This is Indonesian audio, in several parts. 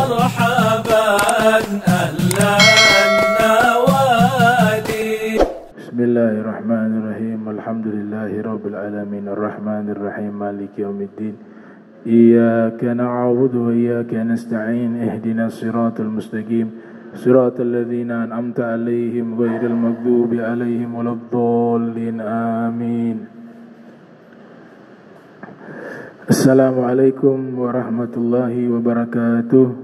مرحبا أهلا النوادي. بسم الله الرحمن الرحيم. الحمد لله رب العالمين الرحمن الرحيم مالك يوم الدين. إياك نعبد وإياك نستعين. اهدنا الصراط المستقيم صراط الذين أنعمت عليهم غير المغضوب عليهم ولا الضالين آمين. Assalamualaikum warahmatullahi wabarakatuh.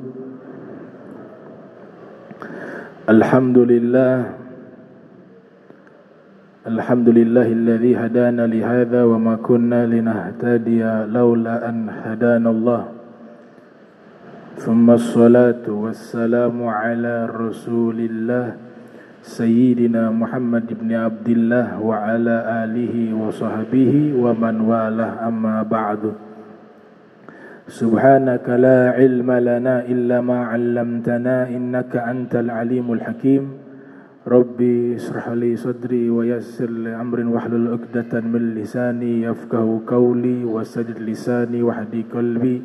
Alhamdulillahilladzi hadana li hadza wa ma kunna linahtadiya laula an hadanallah. Thumma assalatu wassalamu ala Rasulillah Sayyidina Muhammad ibn Abdillah wa ala alihi wa sahbihi wa man walah, amma ba'du. Subhanaka la ilma lana illa ma 'allamtana innaka antal alimul hakim. Rabbi ishrah li sadri wa yassir li amrin wahlul 'uqdatan min lisani yafqahu qawli wasaddid lisani wahdi qalbi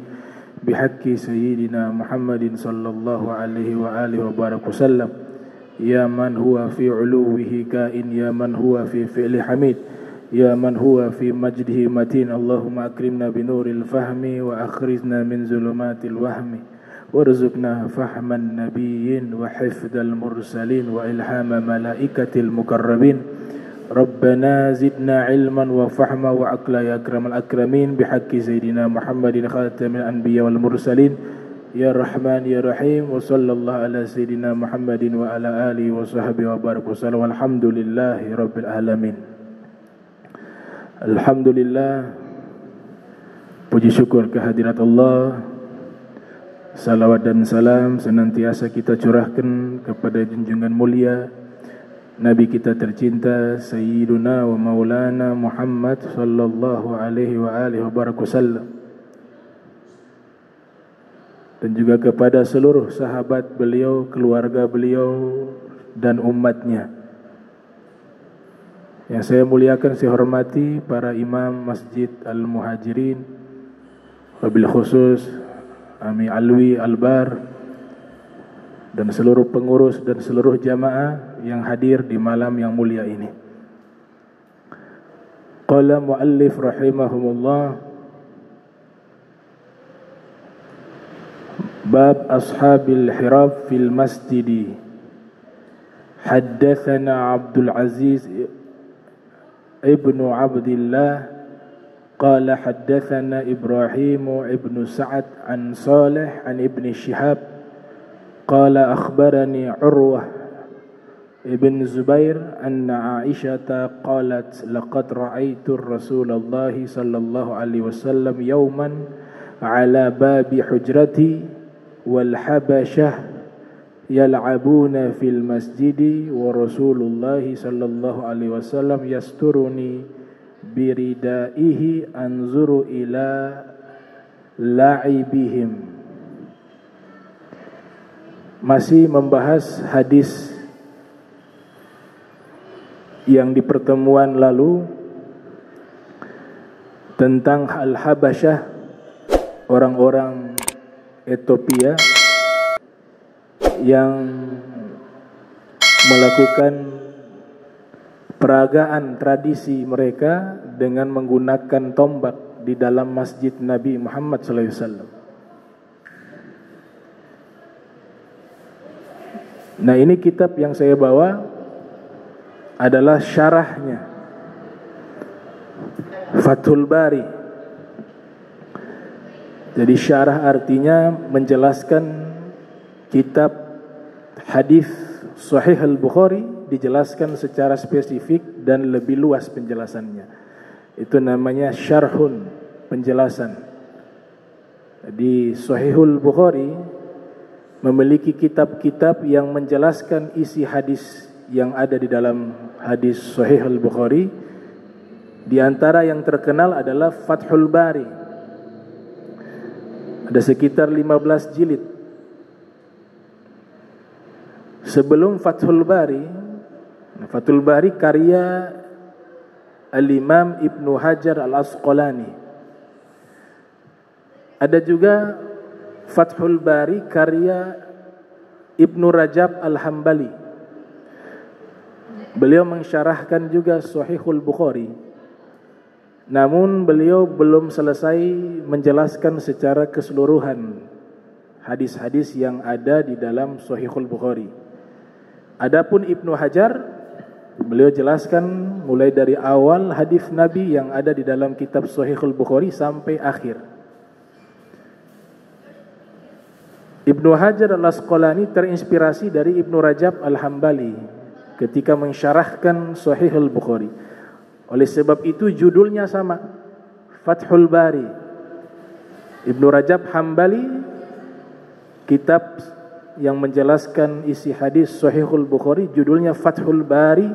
bihaqqi sayyidina Muhammadin sallallahu alaihi wa alihi wa barak wasallam. Ya man huwa fi 'uluwihi kain, ya man huwa fi fi'li hamid, ya man huwa fi majdihi matin. Allahumma akrimna binuril fahmi wa akhrijna min zulumatil wahmi warzuqna fahman nabiyyin wa hifdal mursalin wa ilhama malaikatil mukarrabin. Rabbana zidna ilman wa fahma wa aqla ya akramal akramin bihaqqi sayyidina Muhammadin khatamil anbiya wal mursalin. Ya Rahman ya Rahim wa sallallahu ala sayyidina Muhammadin wa ala alihi wa sahbihi wa barak wasallam. Alhamdulillahi rabbil alamin. Alhamdulillah, puji syukur kehadirat Allah. Salawat dan salam senantiasa kita curahkan kepada junjungan mulia Nabi kita tercinta Sayyiduna wa Maulana Muhammad sallallahu alaihi wa alihi wa barak wasallam, dan juga kepada seluruh sahabat beliau, keluarga beliau dan umatnya. Yang saya muliakan, saya hormati para imam Masjid Al-Muhajirin, wabil khusus Ami Alwi Albar, dan seluruh pengurus dan seluruh jamaah yang hadir di malam yang mulia ini. Qala muallif rahimahumullah, bab ashabil hirab fil masjidi. Haddatsana Abdul Aziz ibnu Abdillah qala haddatsana Ibrahim ibnu Sa'ad an Salih an ibni Shihab qala akhbarani Urwah ibn Zubair anna Aisyata qalat laqad ra'aitu Rasulullah sallallahu alaihi wasallam yawman ala babi hujrati wal habasyah yal'abuna fil masjidi wa Rasulullah sallallahu alaihi wasallam yasturuni biridaihi anzuru ila la'ibihim. Masih membahas hadis yang di pertemuan lalu tentang Al-Habasyah, orang-orang Ethiopia yang melakukan peragaan tradisi mereka dengan menggunakan tombak di dalam masjid Nabi Muhammad SAW. Nah, ini kitab yang saya bawa adalah syarahnya Fathul Bari. Jadi syarah artinya menjelaskan kitab hadis Sahih Al-Bukhari, dijelaskan secara spesifik dan lebih luas penjelasannya. Itu namanya syarhun, penjelasan. Di Sahihul Bukhari memiliki kitab-kitab yang menjelaskan isi hadis yang ada di dalam hadis Sahih Al-Bukhari. Di antara yang terkenal adalah Fathul Bari. Ada sekitar 15 jilid. Sebelum Fathul Bari, Fathul Bari karya Al-Imam Ibnu Hajar Al-Asqalani. Ada juga Fathul Bari karya Ibnu Rajab Al-Hambali. Beliau mensyarahkan juga Sahihul Bukhari. Namun beliau belum selesai menjelaskan secara keseluruhan hadis-hadis yang ada di dalam Sahihul Bukhari. Adapun Ibnu Hajar, beliau jelaskan mulai dari awal hadis Nabi yang ada di dalam kitab Sahihul Bukhari sampai akhir. Ibnu Hajar Al-Asqalani terinspirasi dari Ibnu Rajab Al-Hambali ketika mensyarahkan Sahihul Bukhari. Oleh sebab itu judulnya sama, Fathul Bari. Ibnu Rajab Hambali, kitab yang menjelaskan isi hadis Sahihul Bukhari, judulnya Fathul Bari.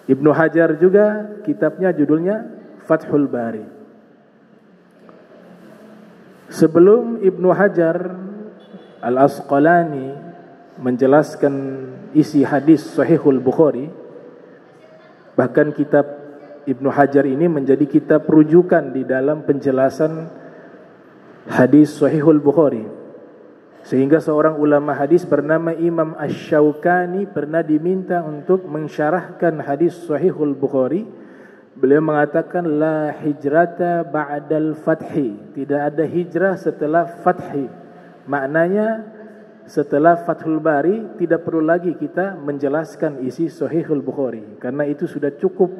Ibnu Hajar juga kitabnya judulnya Fathul Bari. Sebelum Ibnu Hajar Al-Asqalani menjelaskan isi hadis Sahihul Bukhari, bahkan kitab Ibnu Hajar ini menjadi kitab rujukan di dalam penjelasan hadis Sahihul Bukhari. Sehingga seorang ulama hadis bernama Imam Asy-Syaukani pernah diminta untuk mensyarahkan hadis Sahihul Bukhari. Beliau mengatakan la hijrata ba'dal fathi, tidak ada hijrah setelah fathi. Maknanya setelah Fathul Bari tidak perlu lagi kita menjelaskan isi Sahihul Bukhari, karena itu sudah cukup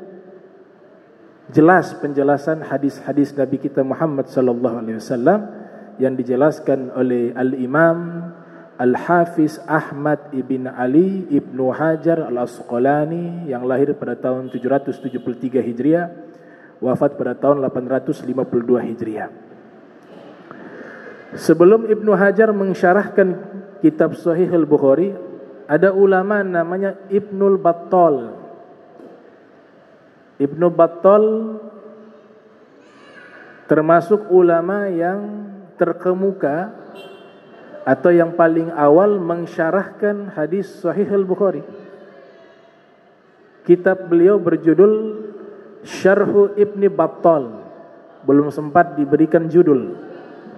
jelas penjelasan hadis-hadis Nabi kita Muhammad sallallahu alaihi wasallam yang dijelaskan oleh Al-Imam Al-Hafiz Ahmad ibn Ali Ibnu Hajar Al-Asqalani yang lahir pada tahun 773 Hijriah, wafat pada tahun 852 Hijriah. Sebelum Ibnu Hajar mensyarahkan kitab Sahihul Bukhari, ada ulama namanya Ibnul Battal. Ibnu Battal termasuk ulama yang terkemuka atau yang paling awal mensyarahkan hadis Sahihul Bukhari. Kitab beliau berjudul Syarhu Ibni Battal, belum sempat diberikan judul,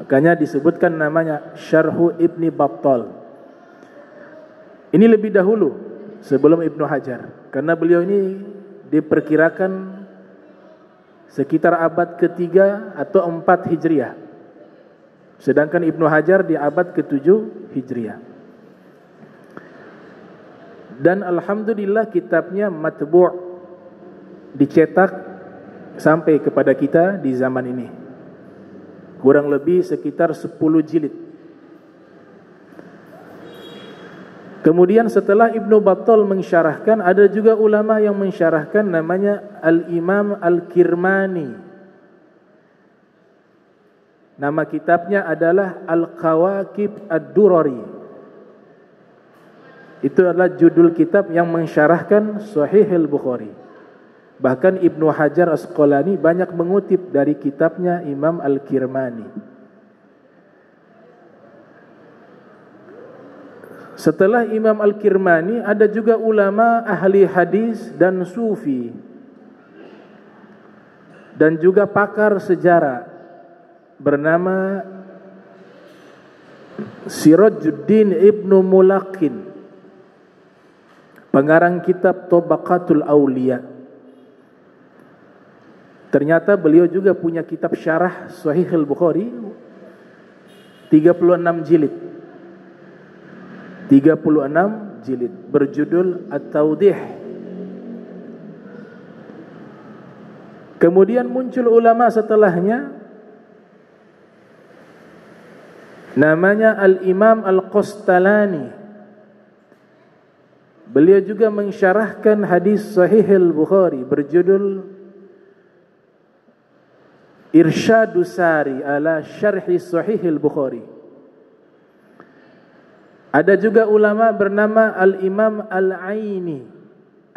makanya disebutkan namanya Syarhu Ibni Battal. Ini lebih dahulu sebelum Ibnu Hajar, karena beliau ini diperkirakan sekitar abad ketiga atau 4 Hijriah, sedangkan Ibnu Hajar di abad ke-7 Hijriah. Dan alhamdulillah kitabnya matbu', dicetak sampai kepada kita di zaman ini, kurang lebih sekitar 10 jilid. Kemudian setelah Ibnu Battal mensyarahkan, ada juga ulama yang mensyarahkan namanya Al-Imam Al-Kirmani. Nama kitabnya adalah Al-Kawakib Ad-Durari. Itu adalah judul kitab yang mensyarahkan Sahihul Bukhari. Bahkan Ibnu Hajar Asqalani banyak mengutip dari kitabnya Imam Al-Kirmani. Setelah Imam Al-Kirmani ada juga ulama ahli hadis dan sufi, dan juga pakar sejarah bernama Sirajuddin Ibnu Mulaqin, pengarang kitab Tabaqatul Auliya. Ternyata beliau juga punya kitab syarah Sahihul Bukhari 36 jilid. 36 jilid berjudul At-Tawdih. Kemudian muncul ulama setelahnya namanya Al-Imam Al-Qastalani. Beliau juga mensyarahkan hadis Sahihul Bukhari berjudul Irsyadus Sari ala Syarhi Sahihul Bukhari. Ada juga ulama bernama Al-Imam Al-Aini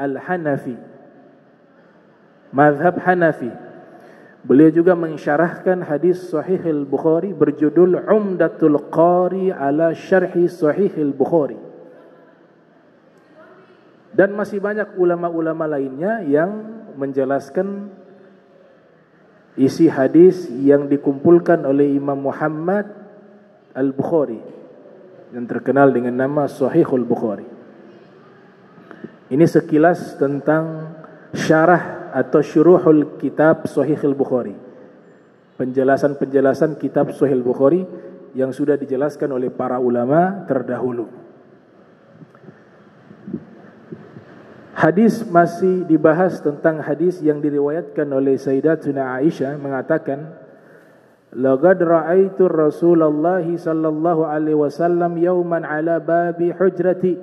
Al-Hanafi, mazhab Hanafi. Beliau juga mensyarahkan hadis Sahihul Bukhari berjudul Umdatul Qari ala Syarhi Sahihul Bukhari. Dan masih banyak ulama-ulama lainnya yang menjelaskan isi hadis yang dikumpulkan oleh Imam Muhammad Al-Bukhari yang terkenal dengan nama Sahihul Bukhari. Ini sekilas tentang syarah atau syuruhul kitab Sahihul Bukhari. Penjelasan-penjelasan kitab Sahihul Bukhari yang sudah dijelaskan oleh para ulama terdahulu. Hadis masih dibahas tentang hadis yang diriwayatkan oleh Sayyidatuna Aisyah mengatakan, laqad ra'aitu Rasulullah sallallahu alaihi wasallam yauman ala babi hujrati.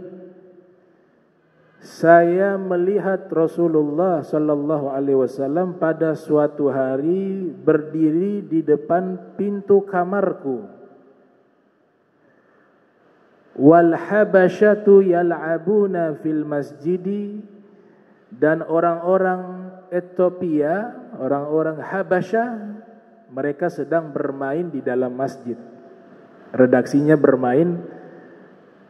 Saya melihat Rasulullah sallallahu alaihi wasallam pada suatu hari berdiri di depan pintu kamarku. Wal habasyatu yal'abuna fil masjidi, dan orang-orang Ethiopia, orang-orang Habasyah, mereka sedang bermain di dalam masjid. Redaksinya bermain,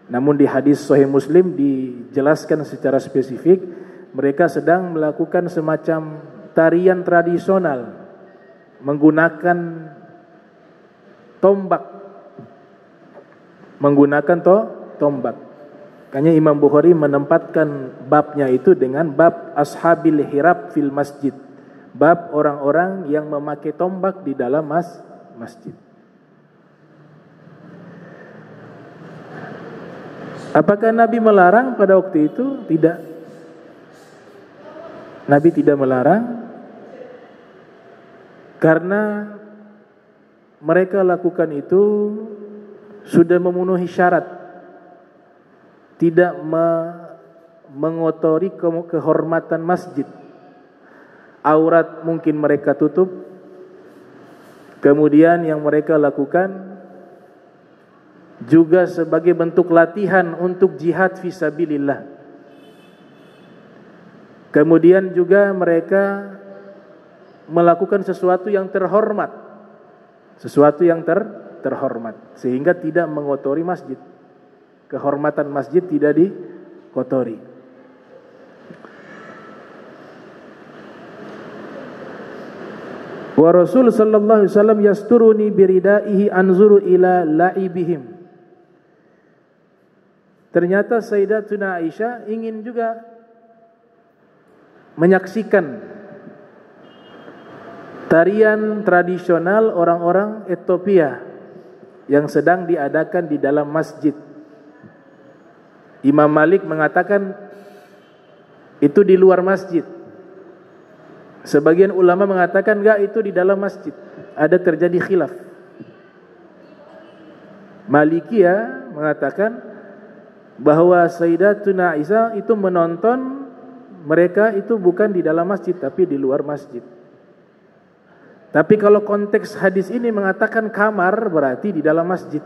namun di hadis Sahih Muslim dijelaskan secara spesifik, mereka sedang melakukan semacam tarian tradisional menggunakan tombak. Tombak. Makanya Imam Bukhari menempatkan babnya itu dengan bab ashabil hirab fil masjid. Bab orang-orang yang memakai tombak di dalam masjid. Apakah Nabi melarang pada waktu itu? Tidak. Nabi tidak melarang karena mereka lakukan itu sudah memenuhi syarat, tidak mengotori kehormatan masjid. Aurat mungkin mereka tutup. Kemudian yang mereka lakukan juga sebagai bentuk latihan untuk jihad fisabilillah. Kemudian juga mereka melakukan sesuatu yang terhormat, sesuatu yang terhormat, sehingga tidak mengotori masjid. Kehormatan masjid tidak dikotori. Wa Rasul sallallahu alaihi wasallam yasturuni biridaihi anzuru ila la'ibihim. Ternyata Sayyidatuna Aisyah ingin juga menyaksikan tarian tradisional orang-orang Ethiopia yang sedang diadakan di dalam masjid. Imam Malik mengatakan itu di luar masjid. Sebagian ulama mengatakan enggak, itu di dalam masjid. Ada terjadi khilaf. Malikiyah mengatakan bahwa Sayyidatuna Aisyah itu menonton mereka itu bukan di dalam masjid tapi di luar masjid. Tapi kalau konteks hadis ini mengatakan kamar, berarti di dalam masjid.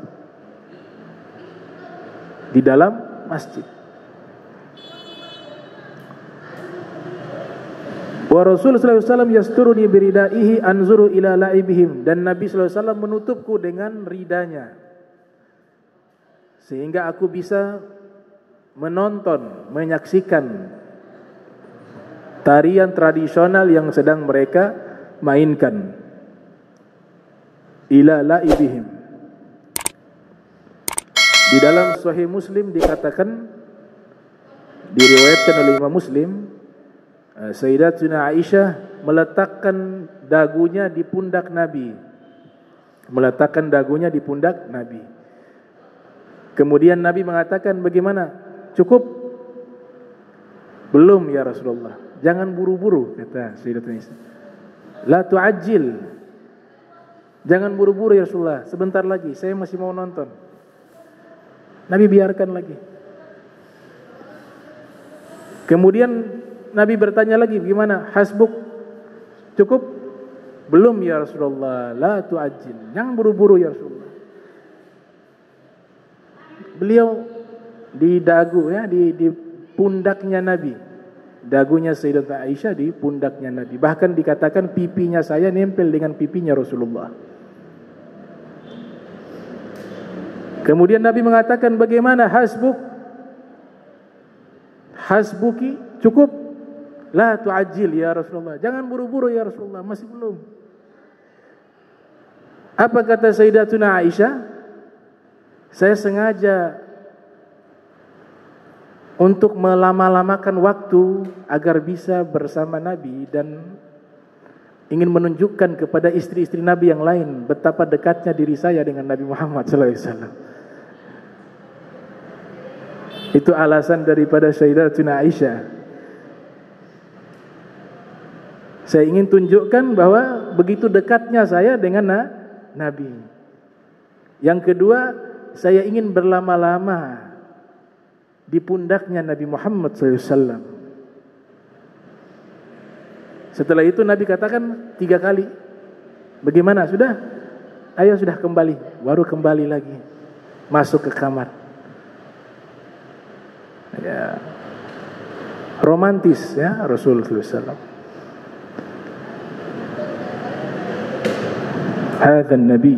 Di dalam masjid. Wa Rasul sallallahu alaihi wasallam yasturuni biridaihi anzuru ila la'ibihim, dan Nabi sallallahu alaihi wasallam menutupku dengan ridanya sehingga aku bisa menonton, menyaksikan tarian tradisional yang sedang mereka mainkan. Ila la'ibihim. Di dalam Sahih Muslim dikatakan, diriwayatkan oleh Imam Muslim, Sayyidatuna Aisyah meletakkan dagunya di pundak Nabi. Meletakkan dagunya di pundak Nabi. Kemudian Nabi mengatakan, bagaimana? Cukup? Belum ya Rasulullah. Jangan buru-buru, kata Sayyidatuna Aisyah. La tu'ajjil. Jangan buru-buru ya Rasulullah, sebentar lagi, saya masih mau nonton. Nabi biarkan lagi. Kemudian Nabi bertanya lagi, gimana? Hasbuk? Cukup? Belum ya Rasulullah. La tu'ajjil. Jangan buru-buru ya Rasulullah. Beliau di dagu ya, di pundaknya Nabi. Dagunya Sayyidatuna Aisyah di pundaknya Nabi. Bahkan dikatakan pipinya saya nempel dengan pipinya Rasulullah. Kemudian Nabi mengatakan, bagaimana? Hasbuk? Hasbuki? Cukup? La tu'ajjil ya Rasulullah. Jangan buru-buru ya Rasulullah, masih belum. Apa kata Sayyidatuna Aisyah? Saya sengaja untuk melama-lamakan waktu agar bisa bersama Nabi dan ingin menunjukkan kepada istri-istri Nabi yang lain betapa dekatnya diri saya dengan Nabi Muhammad SAW. Itu alasan daripada Sayyidatuna Aisyah. Saya ingin tunjukkan bahwa begitu dekatnya saya dengan Nabi. Yang kedua, saya ingin berlama-lama di pundaknya Nabi Muhammad SAW. Setelah itu Nabi katakan 3 kali, bagaimana? Sudah? Ayo sudah kembali. Baru kembali lagi, masuk ke kamar. Ya, romantis ya Rasulullah SAW. Hadzal Nabi.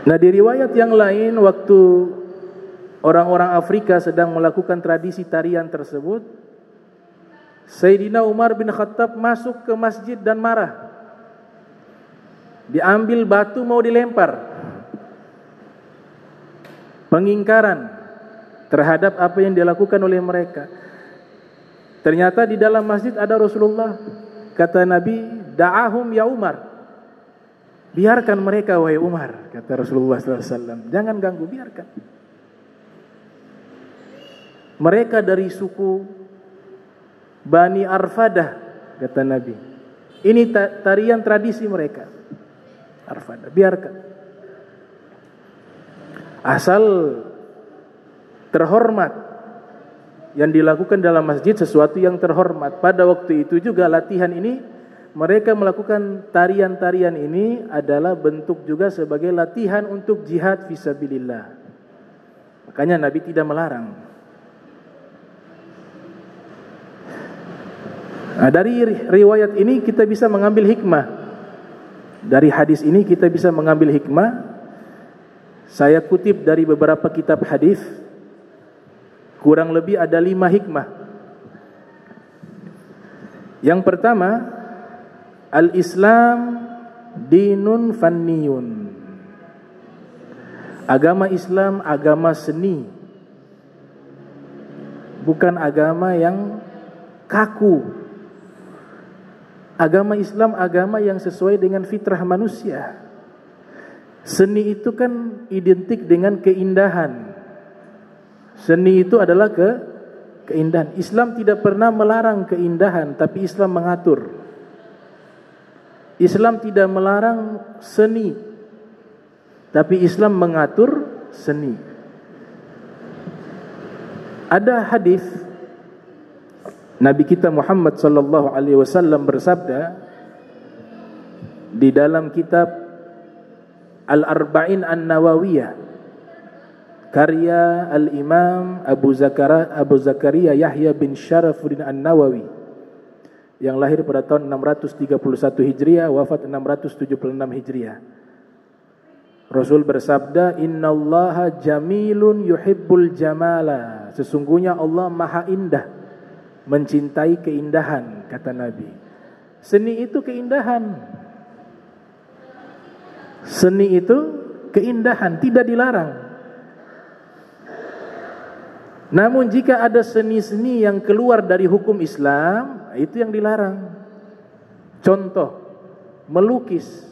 Nah, di riwayat yang lain, waktu orang-orang Afrika sedang melakukan tradisi tarian tersebut, Sayyidina Umar bin Khattab masuk ke masjid dan marah. Diambil batu mau dilempar. Pengingkaran terhadap apa yang dilakukan oleh mereka. Ternyata di dalam masjid ada Rasulullah. Kata Nabi, "Da'ahum ya Umar." Biarkan mereka wahai Umar, kata Rasulullah SAW. Jangan ganggu, biarkan. Mereka dari suku Bani Arfadah, kata Nabi. Ini tarian tradisi mereka. Arfadah, biarkan. Asal terhormat yang dilakukan dalam masjid sesuatu yang terhormat. Pada waktu itu juga latihan ini, mereka melakukan tarian-tarian ini adalah bentuk juga sebagai latihan untuk jihad fisabilillah. Makanya Nabi tidak melarang. Nah, dari riwayat ini kita bisa mengambil hikmah. Dari hadis ini kita bisa mengambil hikmah. Saya kutip dari beberapa kitab hadis. Kurang lebih ada 5 hikmah. Yang pertama, al-Islam dinun fanniyun. Agama Islam agama seni. Bukan agama yang kaku. Agama Islam agama yang sesuai dengan fitrah manusia. Seni itu kan identik dengan keindahan. Seni itu adalah keindahan. Islam tidak pernah melarang keindahan, tapi Islam mengatur. Islam tidak melarang seni, tapi Islam mengatur seni. Ada hadis Nabi kita Muhammad sallallahu alaihi wasallam bersabda di dalam kitab Al-Arba'in An-Nawawiyah karya Al-Imam Abu Zakaria Yahya bin Syarafuddin An-Nawawi yang lahir pada tahun 631 Hijriah, wafat 676 Hijriah. Rasul bersabda, "Innallaha jamilun yuhibbul jamala." Sesungguhnya Allah Maha Indah, mencintai keindahan, kata Nabi. Seni itu keindahan. Seni itu keindahan, tidak dilarang. Namun jika ada seni-seni yang keluar dari hukum Islam, itu yang dilarang. Contoh, melukis.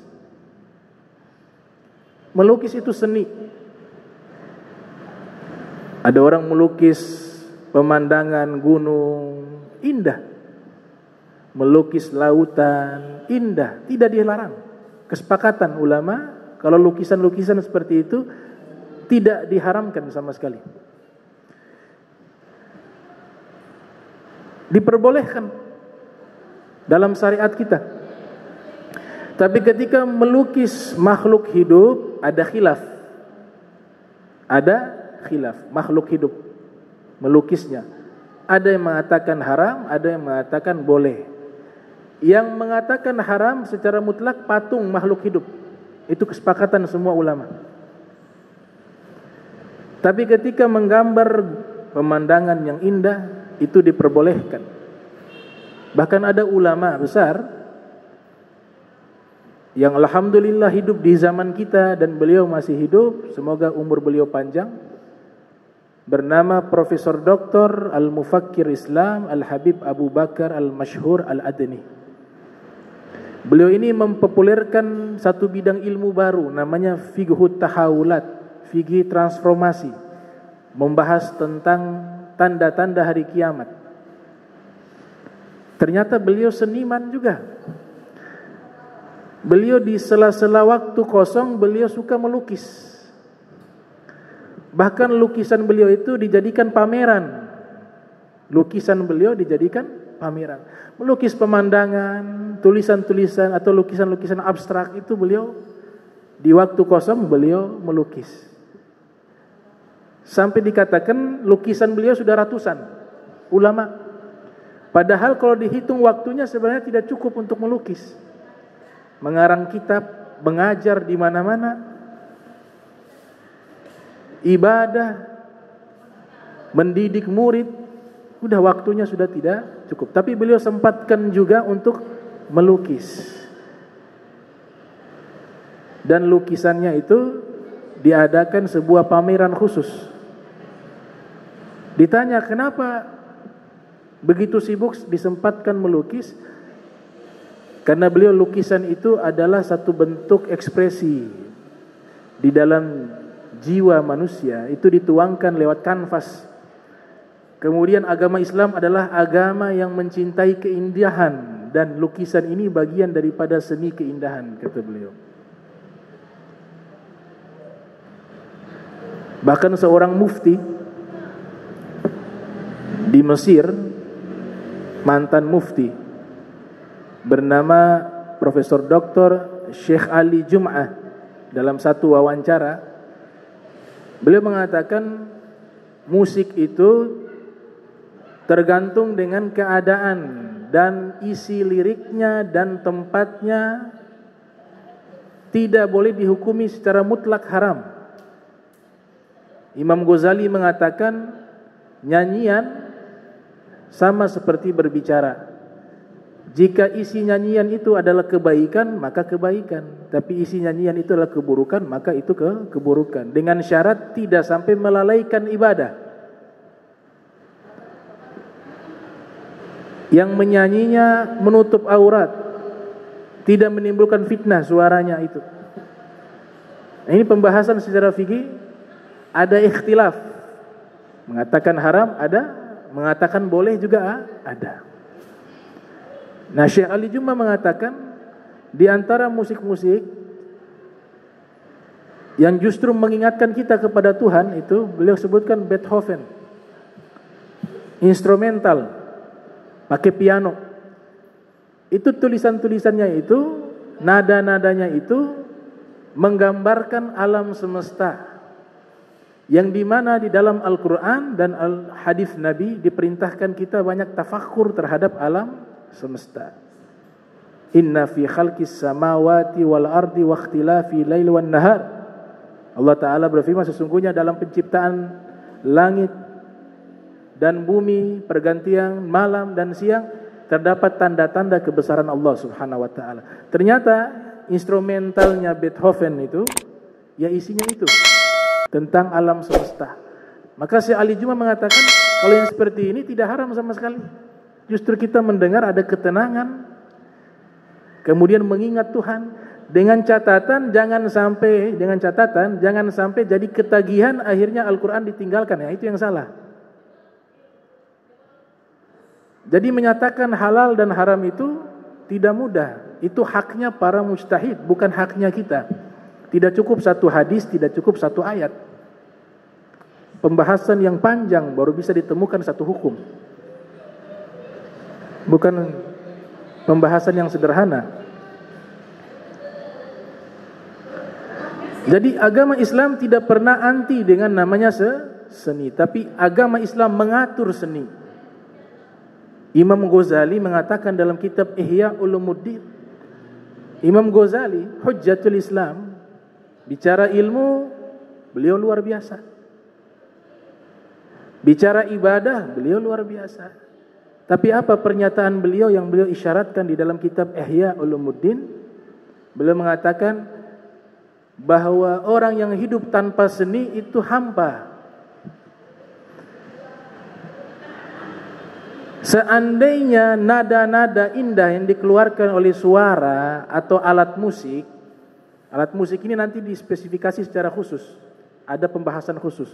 Melukis itu seni. Ada orang melukis pemandangan gunung, indah. Melukis lautan, indah, tidak dilarang. Kesepakatan ulama, kalau lukisan-lukisan seperti itu tidak diharamkan sama sekali. Diperbolehkan dalam syariat kita. Tapi ketika melukis makhluk hidup ada khilaf. Ada khilaf makhluk hidup melukisnya. Ada yang mengatakan haram, ada yang mengatakan boleh. Yang mengatakan haram secara mutlak patung makhluk hidup. Itu kesepakatan semua ulama. Tapi ketika menggambar pemandangan yang indah, itu diperbolehkan. Bahkan ada ulama besar yang alhamdulillah hidup di zaman kita dan beliau masih hidup, semoga umur beliau panjang, bernama Profesor Dr. Al-Mufakkir Islam Al-Habib Abu Bakar Al-Mashhur Al-Adni. Beliau ini mempopulerkan satu bidang ilmu baru, namanya Fiqhut Tahawulat, fikih transformasi, membahas tentang tanda-tanda hari kiamat. Ternyata beliau seniman juga. Beliau di sela-sela waktu kosong beliau suka melukis. Bahkan lukisan beliau itu dijadikan pameran. Lukisan beliau dijadikan pameran. Melukis pemandangan, tulisan-tulisan atau lukisan-lukisan abstrak itu beliau di waktu kosong beliau melukis. Sampai dikatakan lukisan beliau sudah ratusan ulama. Padahal kalau dihitung waktunya sebenarnya tidak cukup untuk melukis. Mengarang kitab, mengajar di mana-mana, ibadah, mendidik murid, sudah waktunya sudah tidak cukup. Tapi beliau sempatkan juga untuk melukis. Dan lukisannya itu diadakan sebuah pameran khusus. Ditanya kenapa begitu sibuk disempatkan melukis? Karena beliau lukisan itu adalah satu bentuk ekspresi di dalam jiwa manusia, itu dituangkan lewat kanvas. Kemudian agama Islam adalah agama yang mencintai keindahan, dan lukisan ini bagian daripada seni keindahan, kata beliau. Bahkan seorang mufti di Mesir, mantan mufti, bernama Profesor Dr. Syekh Ali Jum'ah, dalam satu wawancara beliau mengatakan musik itu tergantung dengan keadaan dan isi liriknya dan tempatnya, tidak boleh dihukumi secara mutlak haram. Imam Ghazali mengatakan nyanyian sama seperti berbicara. Jika isi nyanyian itu adalah kebaikan, maka kebaikan. Tapi isi nyanyian itu adalah keburukan, maka itu keburukan. Dengan syarat tidak sampai melalaikan ibadah. Yang menyanyinya menutup aurat, tidak menimbulkan fitnah suaranya itu. Nah, ini pembahasan secara fikih, ada ikhtilaf. Mengatakan haram ada, mengatakan boleh juga ada. Nah, Syekh Ali Jum'ah mengatakan di antara musik-musik yang justru mengingatkan kita kepada Tuhan itu beliau sebutkan Beethoven. Instrumental, pakai piano. Itu tulisan-tulisannya itu, nada-nadanya itu menggambarkan alam semesta. Yang dimana di dalam Al-Quran dan Hadis Nabi diperintahkan kita banyak tafakkur terhadap alam semesta. Inna fi khalqis samawati wal ardi wa ikhtilafi lail wan nahar. Allah Ta'ala berfirman, sesungguhnya dalam penciptaan langit dan bumi, pergantian malam dan siang, terdapat tanda-tanda kebesaran Allah Subhanahu wa Ta'ala. Ternyata instrumentalnya Beethoven itu, ya isinya itu tentang alam semesta. Maka Syekh Ali Jum'ah mengatakan kalau yang seperti ini tidak haram sama sekali. Justru kita mendengar ada ketenangan, kemudian mengingat Tuhan, dengan catatan jangan sampai jadi ketagihan akhirnya Al-Quran ditinggalkan. Ya, itu yang salah. Jadi menyatakan halal dan haram itu tidak mudah. Itu haknya para mujtahid, bukan haknya kita. Tidak cukup satu hadis, tidak cukup satu ayat. Pembahasan yang panjang baru bisa ditemukan satu hukum. Bukan pembahasan yang sederhana. Jadi agama Islam tidak pernah anti dengan namanya seni, tapi agama Islam mengatur seni. Imam Ghazali mengatakan dalam kitab Ihya Ulumuddin, Imam Ghazali Hujjatul Islam, bicara ilmu beliau luar biasa. Bicara ibadah beliau luar biasa. Tapi apa pernyataan beliau yang beliau isyaratkan di dalam kitab Ihya Ulumuddin? Beliau mengatakan bahwa orang yang hidup tanpa seni itu hampa. Seandainya nada-nada indah yang dikeluarkan oleh suara atau alat musik ini nanti dispesifikasi secara khusus, ada pembahasan khusus.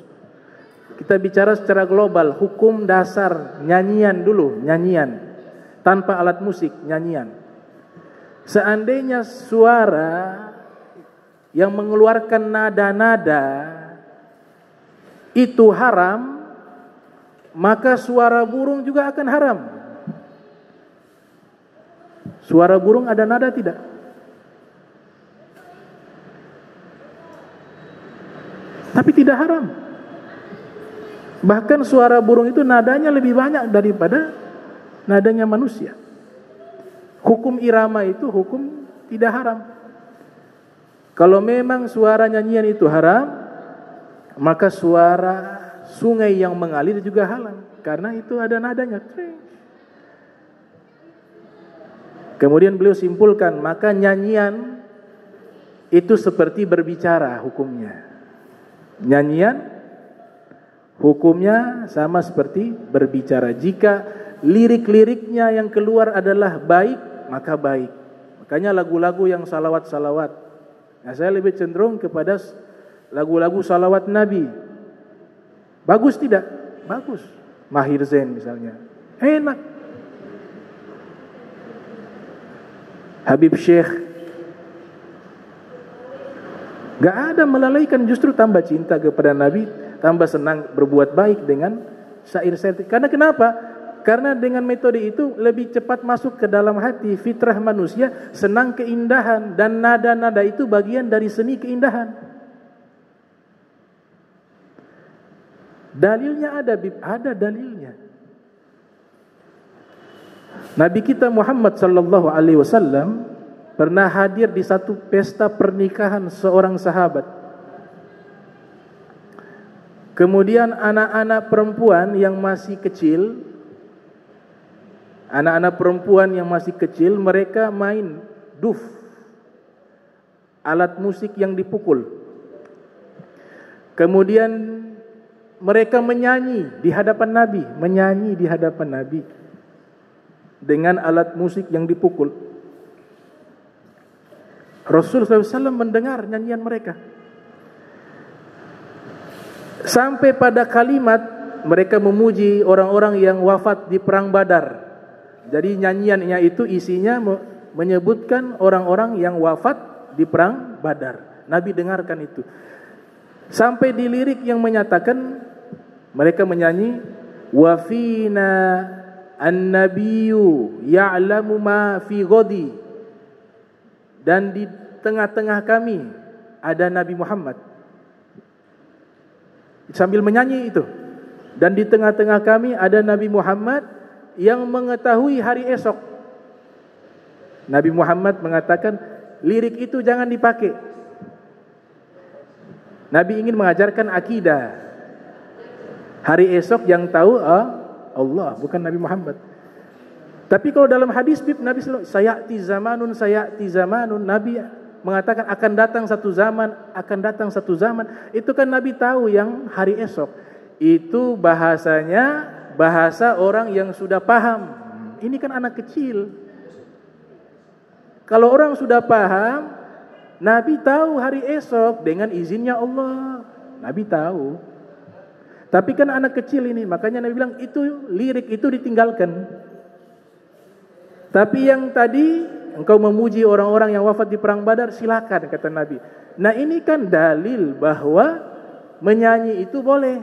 Kita bicara secara global, hukum dasar nyanyian dulu, nyanyian tanpa alat musik, nyanyian. Seandainya suara yang mengeluarkan nada-nada itu haram, maka suara burung juga akan haram. Suara burung ada nada tidak? Tapi tidak haram. Bahkan suara burung itu nadanya lebih banyak daripada nadanya manusia. Hukum irama itu hukum tidak haram. Kalau memang suara nyanyian itu haram, maka suara sungai yang mengalir juga haram, karena itu ada nadanya. Kemudian beliau simpulkan, maka nyanyian itu seperti berbicara hukumnya. Nyanyian hukumnya sama seperti berbicara. Jika lirik-liriknya yang keluar adalah baik, maka baik. Makanya lagu-lagu yang salawat-salawat, nah, saya lebih cenderung kepada lagu-lagu salawat Nabi. Bagus tidak? Bagus. Mahir Zain misalnya, enak. Habib Syekh, gak ada melalaikan, justru tambah cinta kepada Nabi, tambah senang berbuat baik dengan syair-syair. Karena kenapa? Karena dengan metode itu lebih cepat masuk ke dalam hati. Fitrah manusia senang keindahan, dan nada-nada itu bagian dari seni keindahan. Dalilnya ada dalilnya. Nabi kita Muhammad sallallahu alaihi wasallam pernah hadir di satu pesta pernikahan seorang sahabat. Kemudian anak-anak perempuan yang masih kecil, mereka main duf, alat musik yang dipukul. Kemudian mereka menyanyi di hadapan Nabi dengan alat musik yang dipukul. Rasulullah SAW mendengar nyanyian mereka. Sampai pada kalimat mereka memuji orang-orang yang wafat di perang Badar. Jadi nyanyiannya itu isinya menyebutkan orang-orang yang wafat di perang Badar. Nabi dengarkan itu. Sampai di lirik yang menyatakan, mereka menyanyi, wa fina an-nabiyyu ya'lamu ma fi ghadi, dan di tengah-tengah kami ada Nabi Muhammad. Sambil menyanyi itu, dan di tengah-tengah kami ada Nabi Muhammad yang mengetahui hari esok. Nabi Muhammad mengatakan, lirik itu jangan dipakai. Nabi ingin mengajarkan akidah. Hari esok yang tahu Allah, bukan Nabi Muhammad. Tapi kalau dalam hadis Nabi sayati zamanun, Nabi mengatakan akan datang satu zaman. Itu kan Nabi tahu yang hari esok. Itu bahasanya bahasa orang yang sudah paham. Ini kan anak kecil. Kalau orang sudah paham, Nabi tahu hari esok dengan izinnya Allah. Nabi tahu. Tapi kan anak kecil ini, makanya Nabi bilang itu lirik itu ditinggalkan. Tapi yang tadi engkau memuji orang-orang yang wafat di perang Badar, silakan, kata Nabi. Nah, ini kan dalil bahwa menyanyi itu boleh.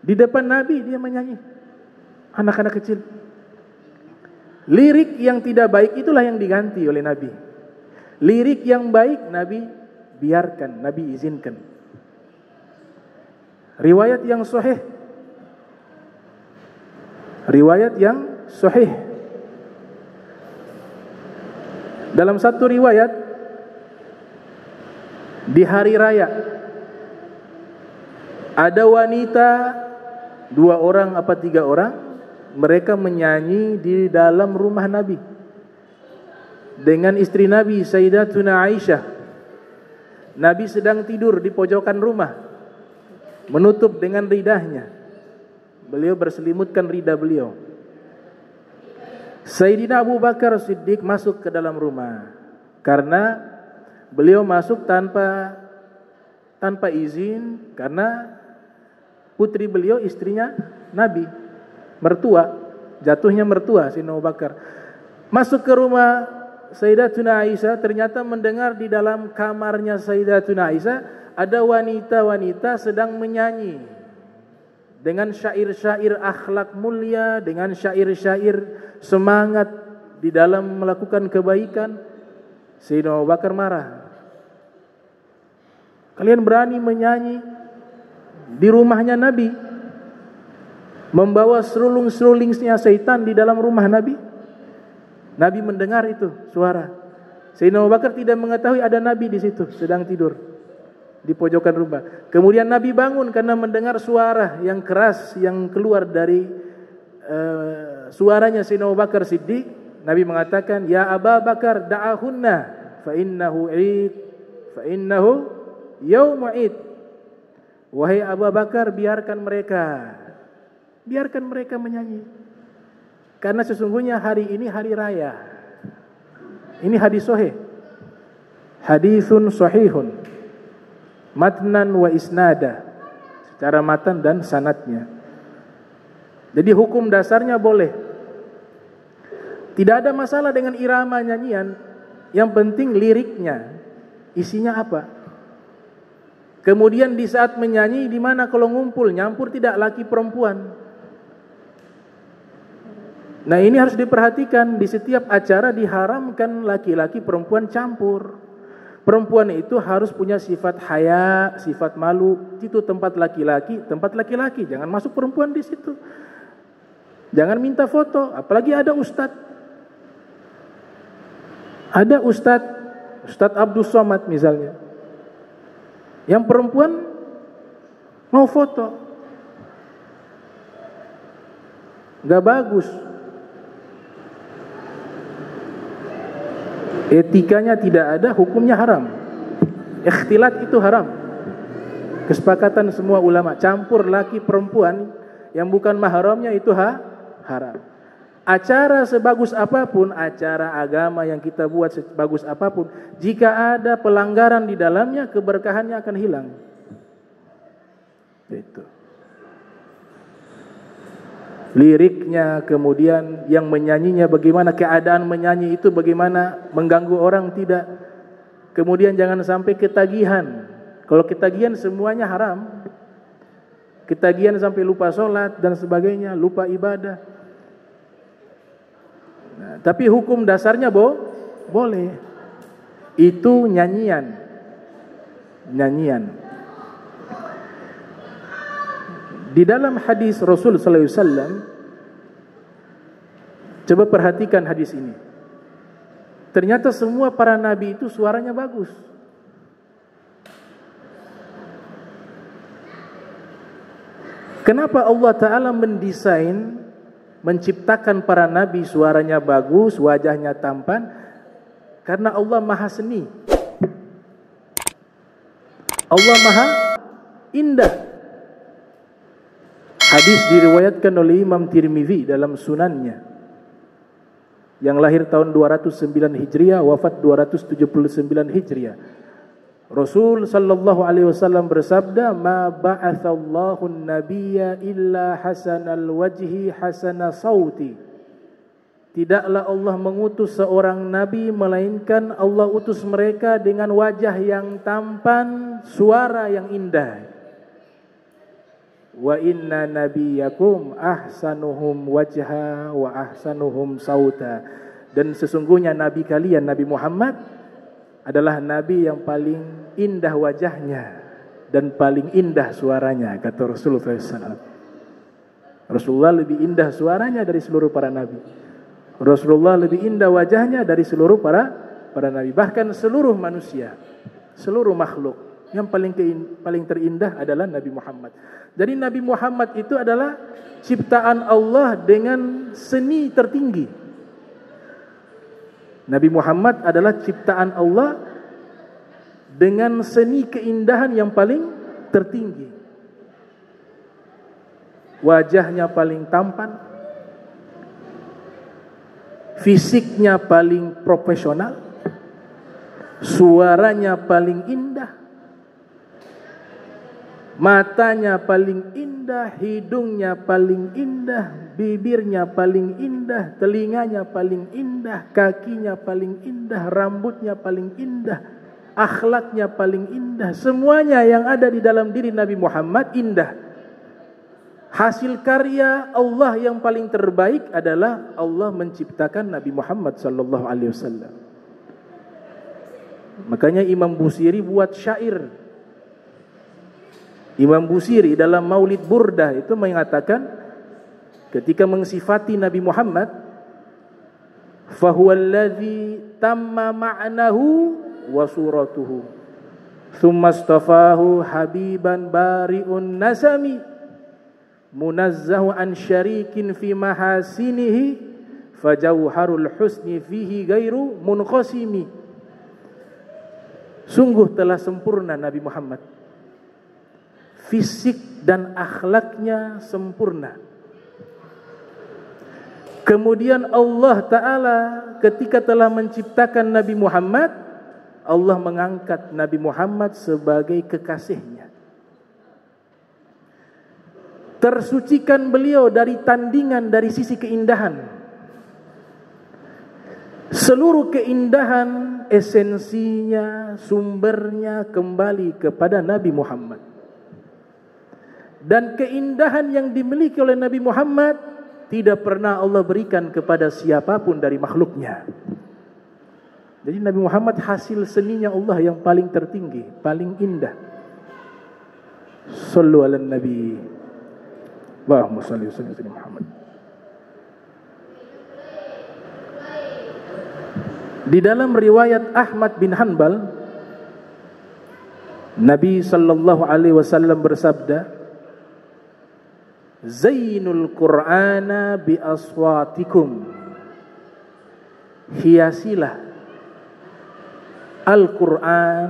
Di depan Nabi dia menyanyi, anak-anak kecil. Lirik yang tidak baik itulah yang diganti oleh Nabi. Lirik yang baik Nabi biarkan, Nabi izinkan. Riwayat yang sahih. Dalam satu riwayat, di hari raya ada wanita 2 orang apa 3 orang, mereka menyanyi di dalam rumah Nabi. dengan istri Nabi Sayyidatuna Aisyah. Nabi sedang tidur di pojokan rumah, menutup dengan ridahnya. Beliau berselimutkan ridah beliau. Sayyidina Abu Bakar Siddiq masuk ke dalam rumah karena beliau masuk tanpa izin, karena putri beliau istrinya Nabi, mertua, jatuhnya mertua Sayyidina Abu Bakar. Masuk ke rumah Sayyidatuna Aisyah, ternyata mendengar di dalam kamarnya Sayyidatuna Aisyah ada wanita-wanita sedang menyanyi dengan syair-syair akhlak mulia, dengan syair-syair semangat di dalam melakukan kebaikan. Sayyidina Abu Bakar marah. Kalian berani menyanyi di rumahnya Nabi, membawa serulung-serulingsnya setan di dalam rumah Nabi? Nabi mendengar itu suara. Sayyidina Abu Bakar tidak mengetahui ada Nabi di situ sedang tidur di pojokan rumah. Kemudian Nabi bangun karena mendengar suara yang keras yang keluar dari suaranya Sayyidina Abu Bakar Siddiq. Nabi mengatakan, "Ya Abu Bakar, da'ahunna fa innahu yaumul id." Wahai Abu Bakar, biarkan mereka menyanyi. Karena sesungguhnya hari ini hari raya. Ini hadis sahih. Hadisun sahihun. Matnan wa isnada. Secara matan dan sanadnya. Jadi hukum dasarnya boleh. Tidak ada masalah dengan irama nyanyian. Yang penting liriknya. Isinya apa? Kemudian di saat menyanyi, di mana kalau ngumpul, nyampur tidak laki perempuan. Nah ini harus diperhatikan, di setiap acara diharamkan laki-laki perempuan campur. Perempuan itu harus punya sifat haya, sifat malu. Itu tempat laki-laki, jangan masuk perempuan di situ. Jangan minta foto, apalagi ada ustadz. Ada Ustadz Abdul Somad misalnya, yang perempuan mau foto, gak bagus. Etikanya tidak ada, hukumnya haram. Ikhtilat itu haram. Kesepakatan semua ulama, campur laki perempuan yang bukan mahramnya itu haram. Acara sebagus apapun, acara agama yang kita buat sebagus apapun, jika ada pelanggaran di dalamnya, keberkahannya akan hilang. Itu. Liriknya, kemudian yang menyanyinya bagaimana, keadaan menyanyi itu bagaimana, mengganggu orang tidak. Kemudian jangan sampai ketagihan. Kalau ketagihan semuanya haram. Ketagihan sampai lupa sholat dan sebagainya, lupa ibadah. Nah, tapi hukum dasarnya boleh. Itu nyanyian. Di dalam hadis Rasul sallallahu alaihi wasallam, coba perhatikan hadis ini. Ternyata semua para nabi itu suaranya bagus. Kenapa Allah Ta'ala mendesain, menciptakan para nabi suaranya bagus, wajahnya tampan? Karena Allah Maha Seni. Allah Maha Indah. Hadis diriwayatkan oleh Imam Tirmizi dalam sunannya, yang lahir tahun 209 Hijriah, wafat 279 Hijriah. Rasul sallallahu alaihi wasallam bersabda, "Ma ba'atsallahu an-nabiyya illa hasanal wajhi hasana sauti." Tidaklah Allah mengutus seorang nabi melainkan Allah utus mereka dengan wajah yang tampan, suara yang indah. Wa inna nabiyakum ahsanuhum wajha wa ahsanuhum sauta. Dan sesungguhnya nabi kalian, Nabi Muhammad, adalah nabi yang paling indah wajahnya dan paling indah suaranya, kata Rasulullah SAW. Rasulullah lebih indah suaranya dari seluruh para nabi. Rasulullah lebih indah wajahnya dari seluruh para nabi. Bahkan seluruh manusia, seluruh makhluk, yang paling terindah adalah Nabi Muhammad. Jadi Nabi Muhammad itu adalah ciptaan Allah dengan seni tertinggi. Nabi Muhammad adalah ciptaan Allah dengan seni keindahan yang paling tertinggi. Wajahnya paling tampan, fisiknya paling profesional, suaranya paling indah, matanya paling indah, hidungnya paling indah, bibirnya paling indah, telinganya paling indah, kakinya paling indah, rambutnya paling indah, akhlaknya paling indah. Semuanya yang ada di dalam diri Nabi Muhammad indah. Hasil karya Allah yang paling terbaik adalah Allah menciptakan Nabi Muhammad sallallahu alaihi wasallam. Makanya Imam Busiri buat syair. Imam Busiri dalam Maulid Burdah itu mengatakan ketika mensifati Nabi Muhammad, fahuwallazi tamma ma'nahu wa suratuhu thumma astafahu habiban bari'un nasami munazzahu an syarikin fi mahasinihi fajauharul husni fihi gairu munqasimi. Sungguh telah sempurna Nabi Muhammad, fisik dan akhlaknya sempurna. Kemudian Allah Ta'ala ketika telah menciptakan Nabi Muhammad, Allah mengangkat Nabi Muhammad sebagai kekasihnya. Tersucikan beliau dari tandingan dari sisi keindahan. Seluruh keindahan, esensinya, sumbernya kembali kepada Nabi Muhammad. Dan keindahan yang dimiliki oleh Nabi Muhammad tidak pernah Allah berikan kepada siapapun dari makhluknya. Jadi Nabi Muhammad hasil seninya Allah yang paling tertinggi, paling indah. Sallu ala Nabi. Allahumma salli wa sallim ala Muhammad. Di dalam riwayat Ahmad bin Hanbal, Nabi sallallahu alaihi wasallam bersabda, Zainul Qur'ana bi aswatikum. Hiasilah Al-Quran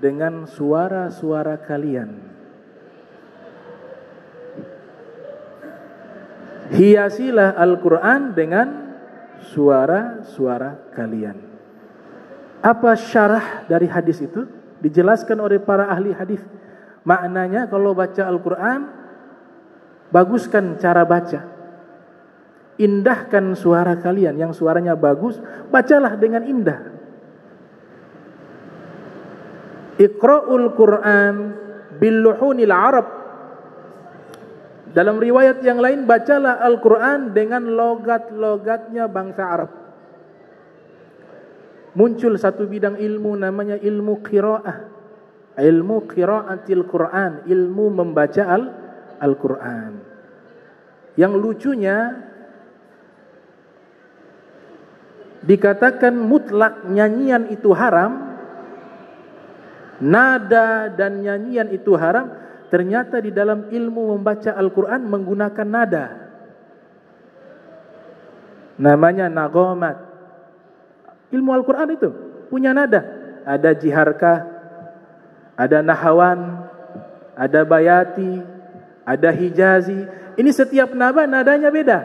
dengan suara-suara kalian. Hiasilah Al-Quran dengan suara-suara kalian. Apa syarah dari hadis itu? Dijelaskan oleh para ahli hadis. Maknanya kalau baca Al-Quran, baguskan cara baca. Indahkan suara kalian. Yang suaranya bagus, bacalah dengan indah. Iqra'ul Quran bil-luhunil Arab. Dalam riwayat yang lain, bacalah Al-Quran dengan logat-logatnya bangsa Arab. Muncul satu bidang ilmu namanya ilmu qiraah. Ilmu qiraatil Quran, ilmu membaca Al-Quran. Yang lucunya, dikatakan mutlak nyanyian itu haram, nada dan nyanyian itu haram. Ternyata di dalam ilmu membaca Al-Quran menggunakan nada. Namanya naghamat. Ilmu Al-Quran itu punya nada. Ada jiharkah, ada nahawan, ada bayati, ada hijazi. Ini setiap nadanya beda.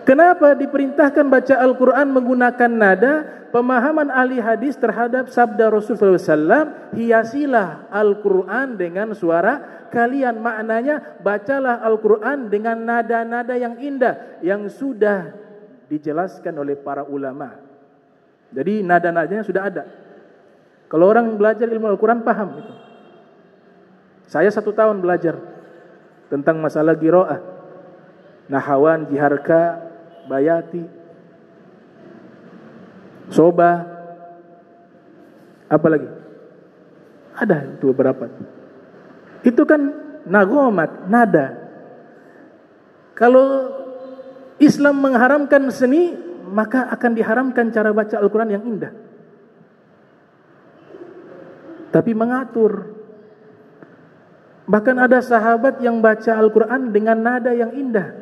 Kenapa diperintahkan baca Al-Quran menggunakan nada? Pemahaman ahli hadis terhadap sabda Rasulullah SAW, hiasilah Al-Quran dengan suara kalian. Maknanya, bacalah Al-Quran dengan nada-nada yang indah, yang sudah dijelaskan oleh para ulama. Jadi nada-nadanya sudah ada. Kalau orang belajar ilmu Al-Quran paham itu. Saya 1 tahun belajar tentang masalah qiraah, nahawan, jiharka, bayati, soba, apa lagi? Ada itu beberapa. Itu kan naghamat, nada. Kalau Islam mengharamkan seni, maka akan diharamkan cara baca Al-Quran yang indah. Tapi mengatur. Bahkan ada sahabat yang baca Al-Quran dengan nada yang indah.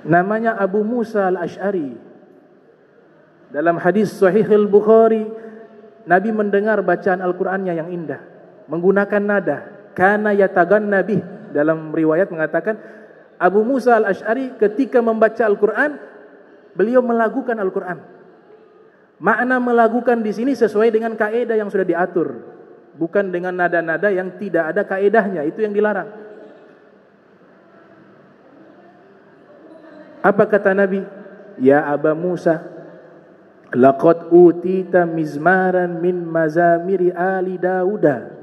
namanya Abu Musa al-Ash'ari. Dalam hadis Sahih al-Bukhari, Nabi mendengar bacaan Al-Qur'annya yang indah, menggunakan nada kana yataganna bih. Dalam riwayat mengatakan Abu Musa al-Ash'ari ketika membaca Al-Qur'an, beliau melagukan Al-Qur'an. Makna melagukan di sini sesuai dengan kaidah yang sudah diatur, bukan dengan nada-nada yang tidak ada kaidahnya, itu yang dilarang. Apa kata Nabi? Ya Aba Musa, laqad utita mizmaran min mazamiri ali Dauda.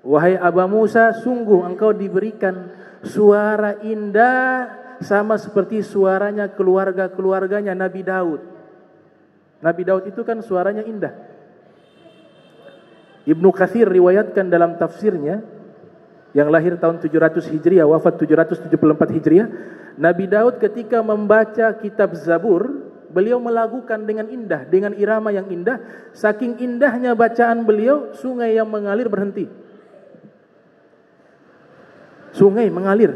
Wahai Aba Musa, sungguh engkau diberikan suara indah sama seperti suaranya keluarga-keluarganya Nabi Daud. Nabi Daud itu kan suaranya indah. Ibnu Katsir riwayatkan dalam tafsirnya, yang lahir tahun 700 Hijriah, wafat 774 Hijriah, Nabi Daud ketika membaca kitab Zabur, beliau melagukan dengan indah, dengan irama yang indah. Saking indahnya bacaan beliau, sungai yang mengalir berhenti. Sungai mengalir,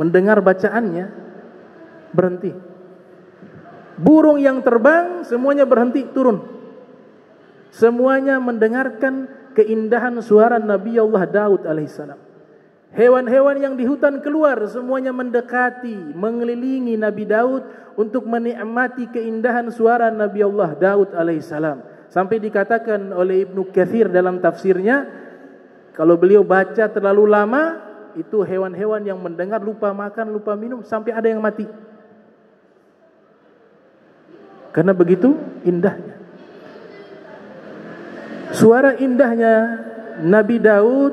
mendengar bacaannya berhenti. Burung yang terbang semuanya berhenti, turun. Semuanya mendengarkan keindahan suara Nabi Allah Daud alaihissalam. Hewan-hewan yang di hutan keluar, semuanya mendekati, mengelilingi Nabi Daud untuk menikmati keindahan suara Nabi Allah Daud alaihissalam. Sampai dikatakan oleh Ibnu Katsir dalam tafsirnya, kalau beliau baca terlalu lama, itu hewan-hewan yang mendengar lupa makan, lupa minum, sampai ada yang mati. Karena begitu indahnya. Suara indahnya Nabi Daud,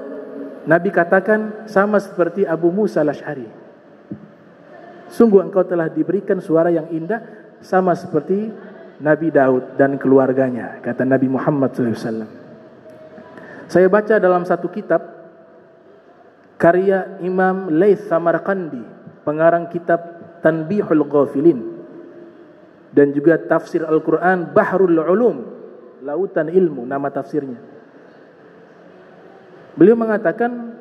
Nabi katakan sama seperti Abu Musa al-Ash'ari. Sungguh engkau telah diberikan suara yang indah sama seperti Nabi Daud dan keluarganya, kata Nabi Muhammad SAW. Saya baca dalam satu kitab karya Imam Laits Samarqandi, pengarang kitab Tanbihul Ghafilin, dan juga tafsir Al-Quran Bahrul Ulum, lautan ilmu, nama tafsirnya. Beliau mengatakan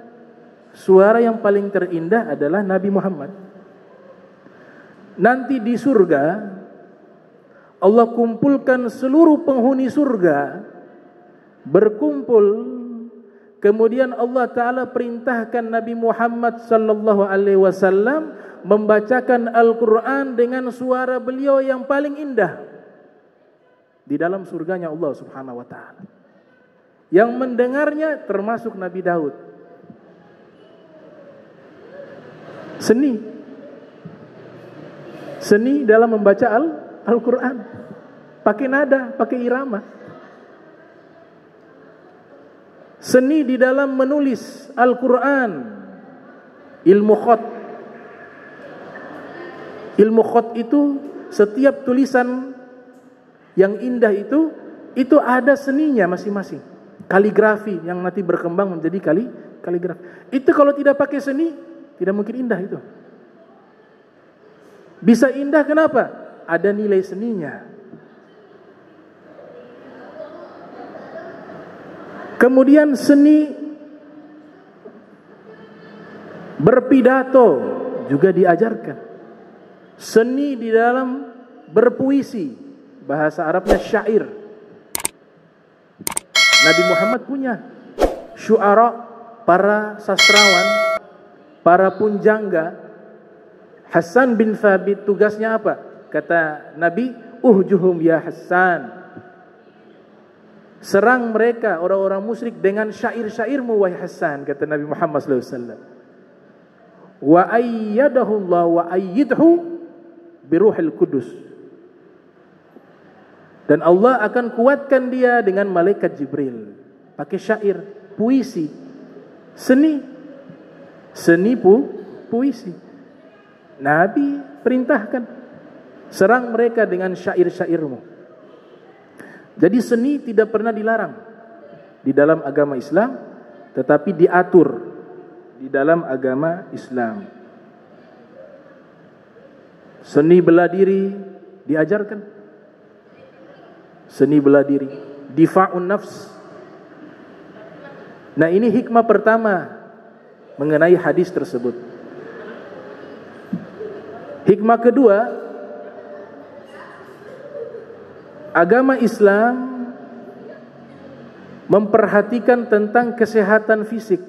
suara yang paling terindah adalah Nabi Muhammad. Nanti di surga Allah kumpulkan seluruh penghuni surga berkumpul, kemudian Allah Ta'ala perintahkan Nabi Muhammad sallallahu alaihi wasallam membacakan Al-Quran dengan suara beliau yang paling indah di dalam surganya Allah Subhanahu wa Ta'ala. Yang mendengarnya termasuk Nabi Daud. Seni dalam membaca Al-Quran, pakai nada, pakai irama. Seni di dalam menulis Al-Quran, ilmu khat. Ilmu khat itu setiap tulisan yang indah itu ada seninya masing-masing. Kaligrafi yang nanti berkembang menjadi kaligrafi. Itu kalau tidak pakai seni, tidak mungkin indah itu. Bisa indah kenapa? Ada nilai seninya. Kemudian seni berpidato juga diajarkan. Seni di dalam berpuisi, bahasa Arabnya syair. Nabi Muhammad punya syu'ara, para sastrawan, para punjangga. Hasan bin Thabit tugasnya apa? Kata Nabi, uhjuhum ya Hasan. Serang mereka orang-orang musyrik dengan syair-syairmu wahai Hasan, kata Nabi Muhammad SAW. Wa ayyadahu Allah wa ayyidhu biruhil kudus. Dan Allah akan kuatkan dia dengan malaikat Jibril. Pakai syair, puisi, seni puisi. Nabi perintahkan, serang mereka dengan syair-syairmu. Jadi seni tidak pernah dilarang di dalam agama Islam, tetapi diatur di dalam agama Islam. Seni bela diri diajarkan. Seni bela diri, difa'un nafs. Nah, ini hikmah pertama mengenai hadis tersebut. Hikmah kedua, agama Islam memperhatikan tentang kesehatan fisik,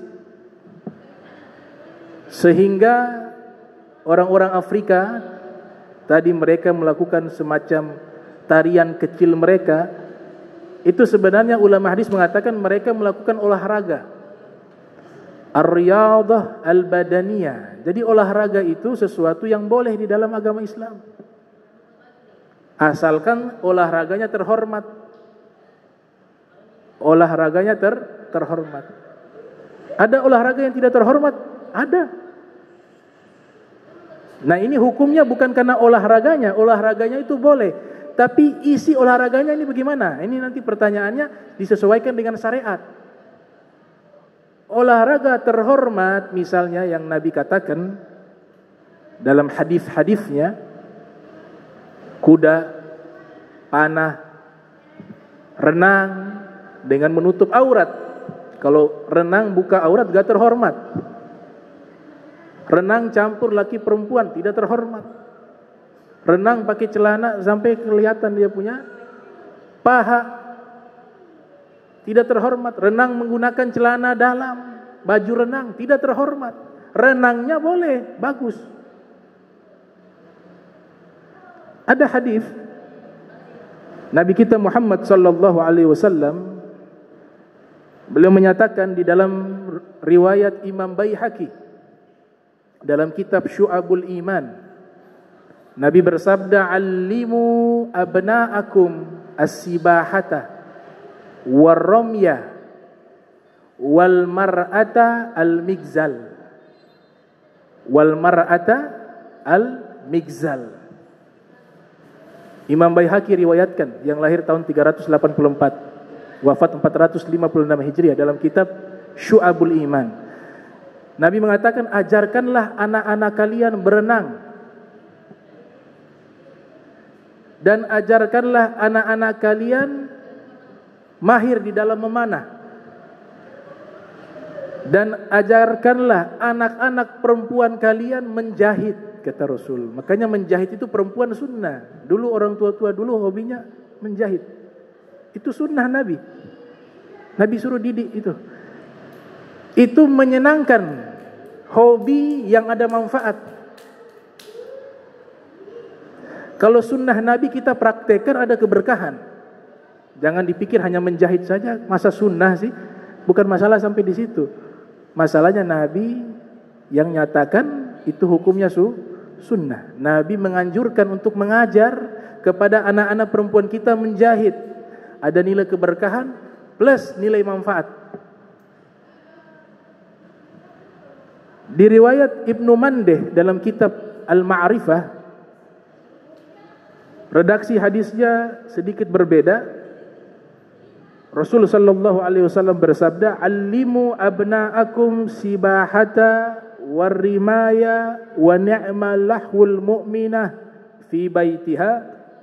sehingga orang-orang Afrika tadi mereka melakukan semacam tarian kecil mereka, itu sebenarnya ulama hadis mengatakan mereka melakukan olahraga ar-riyadah al-badaniyah. Jadi olahraga itu sesuatu yang boleh di dalam agama Islam, asalkan olahraganya terhormat. Olahraganya terhormat. Ada olahraga yang tidak terhormat? Ada. Nah, ini hukumnya bukan karena olahraganya. Olahraganya itu boleh, tapi isi olahraganya ini bagaimana? Ini nanti pertanyaannya disesuaikan dengan syariat. Olahraga terhormat misalnya yang Nabi katakan dalam hadis-hadisnya, kuda, panah, renang dengan menutup aurat. Kalau renang buka aurat gak terhormat. Renang campur laki perempuan tidak terhormat. Renang pakai celana sampai kelihatan dia punya paha, tidak terhormat. Renang menggunakan celana dalam, baju renang, tidak terhormat. Renangnya boleh, bagus. Ada hadis Nabi kita Muhammad sallallahu alaihi wasallam, beliau menyatakan di dalam riwayat Imam Baihaqi dalam kitab Syu'abul Iman, Nabi bersabda, "Allimu abna'akum as-sibahata war-ramya wal mar'ata al-migzal." Wal mar'ata al-migzal. Imam Baihaqi riwayatkan, yang lahir tahun 384, wafat 456 Hijriah, dalam kitab Syu'abul Iman. Nabi mengatakan, ajarkanlah anak-anak kalian berenang, dan ajarkanlah anak-anak kalian mahir di dalam memanah, dan ajarkanlah anak-anak perempuan kalian menjahit, kata Rasul. Makanya menjahit itu perempuan sunnah. Dulu orang tua-tua dulu hobinya menjahit. Itu sunnah Nabi. Nabi suruh didik itu. Itu menyenangkan, hobi yang ada manfaat. Kalau sunnah Nabi kita praktekkan ada keberkahan. Jangan dipikir hanya menjahit saja, masa sunnah sih? Bukan masalah sampai di situ. Masalahnya Nabi yang nyatakan itu hukumnya sunnah. Nabi menganjurkan untuk mengajar kepada anak-anak perempuan kita menjahit. Ada nilai keberkahan plus nilai manfaat. Di riwayat Ibnu Mandeh dalam kitab Al-Ma'rifah, redaksi hadisnya sedikit berbeda. Rasul sallallahu alaihi wasallam bersabda, "Allimu abna'akum sibahata warrimaya wa ni'mal lahul mu'minah fi baitiha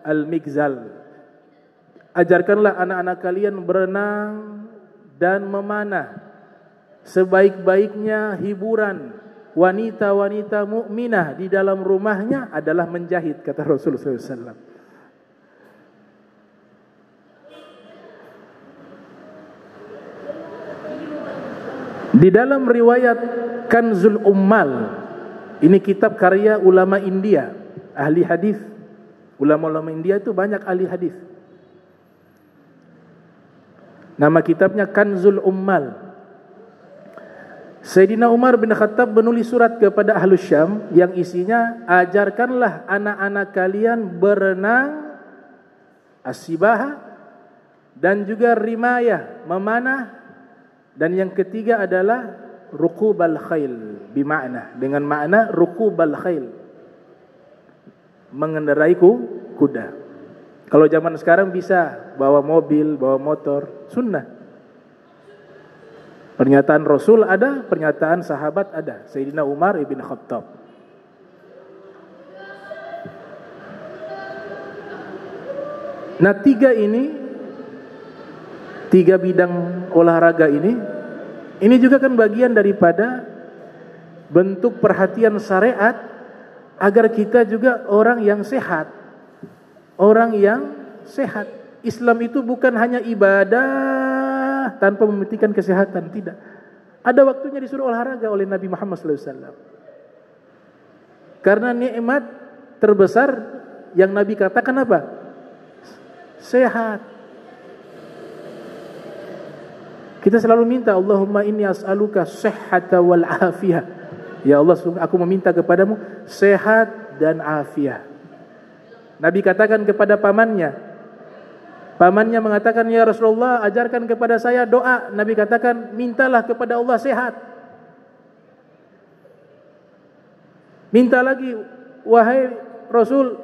al-migzal." Ajarkanlah anak-anak kalian berenang dan memanah. Sebaik-baiknya hiburan wanita-wanita mukminah di dalam rumahnya adalah menjahit, kata Rasulullah SAW. Di dalam riwayat Kanzul Ummal, ini kitab karya ulama India, ahli hadis. Ulama-ulama India itu banyak ahli hadis. Nama kitabnya Kanzul Ummal. Sayyidina Umar bin Khattab menulis surat kepada Ahlus Syam yang isinya, ajarkanlah anak-anak kalian berenang, as-sibaha, dan juga rimayah, memanah, dan yang ketiga adalah rukubal khail, bimakna, dengan makna rukubal khail, mengendarai kuda. Kalau zaman sekarang bisa bawa mobil, bawa motor, sunnah. Pernyataan Rasul ada, pernyataan sahabat ada. Sayyidina Umar ibn Khattab. Nah, tiga bidang olahraga ini juga kan bagian daripada bentuk perhatian syariat agar kita juga orang yang sehat. Orang yang sehat. Islam itu bukan hanya ibadah tanpa memikirkan kesehatan, tidak. Ada waktunya disuruh olahraga oleh Nabi Muhammad SAW. Karena nikmat terbesar yang Nabi katakan apa? Sehat. Kita selalu minta, Allahumma inni as'aluka sihhata wal afiyah. Ya Allah, aku meminta kepadamu sehat dan afiat. Nabi katakan kepada pamannya mengatakan, ya Rasulullah, ajarkan kepada saya doa. Nabi katakan, mintalah kepada Allah sehat. Minta lagi, wahai Rasul,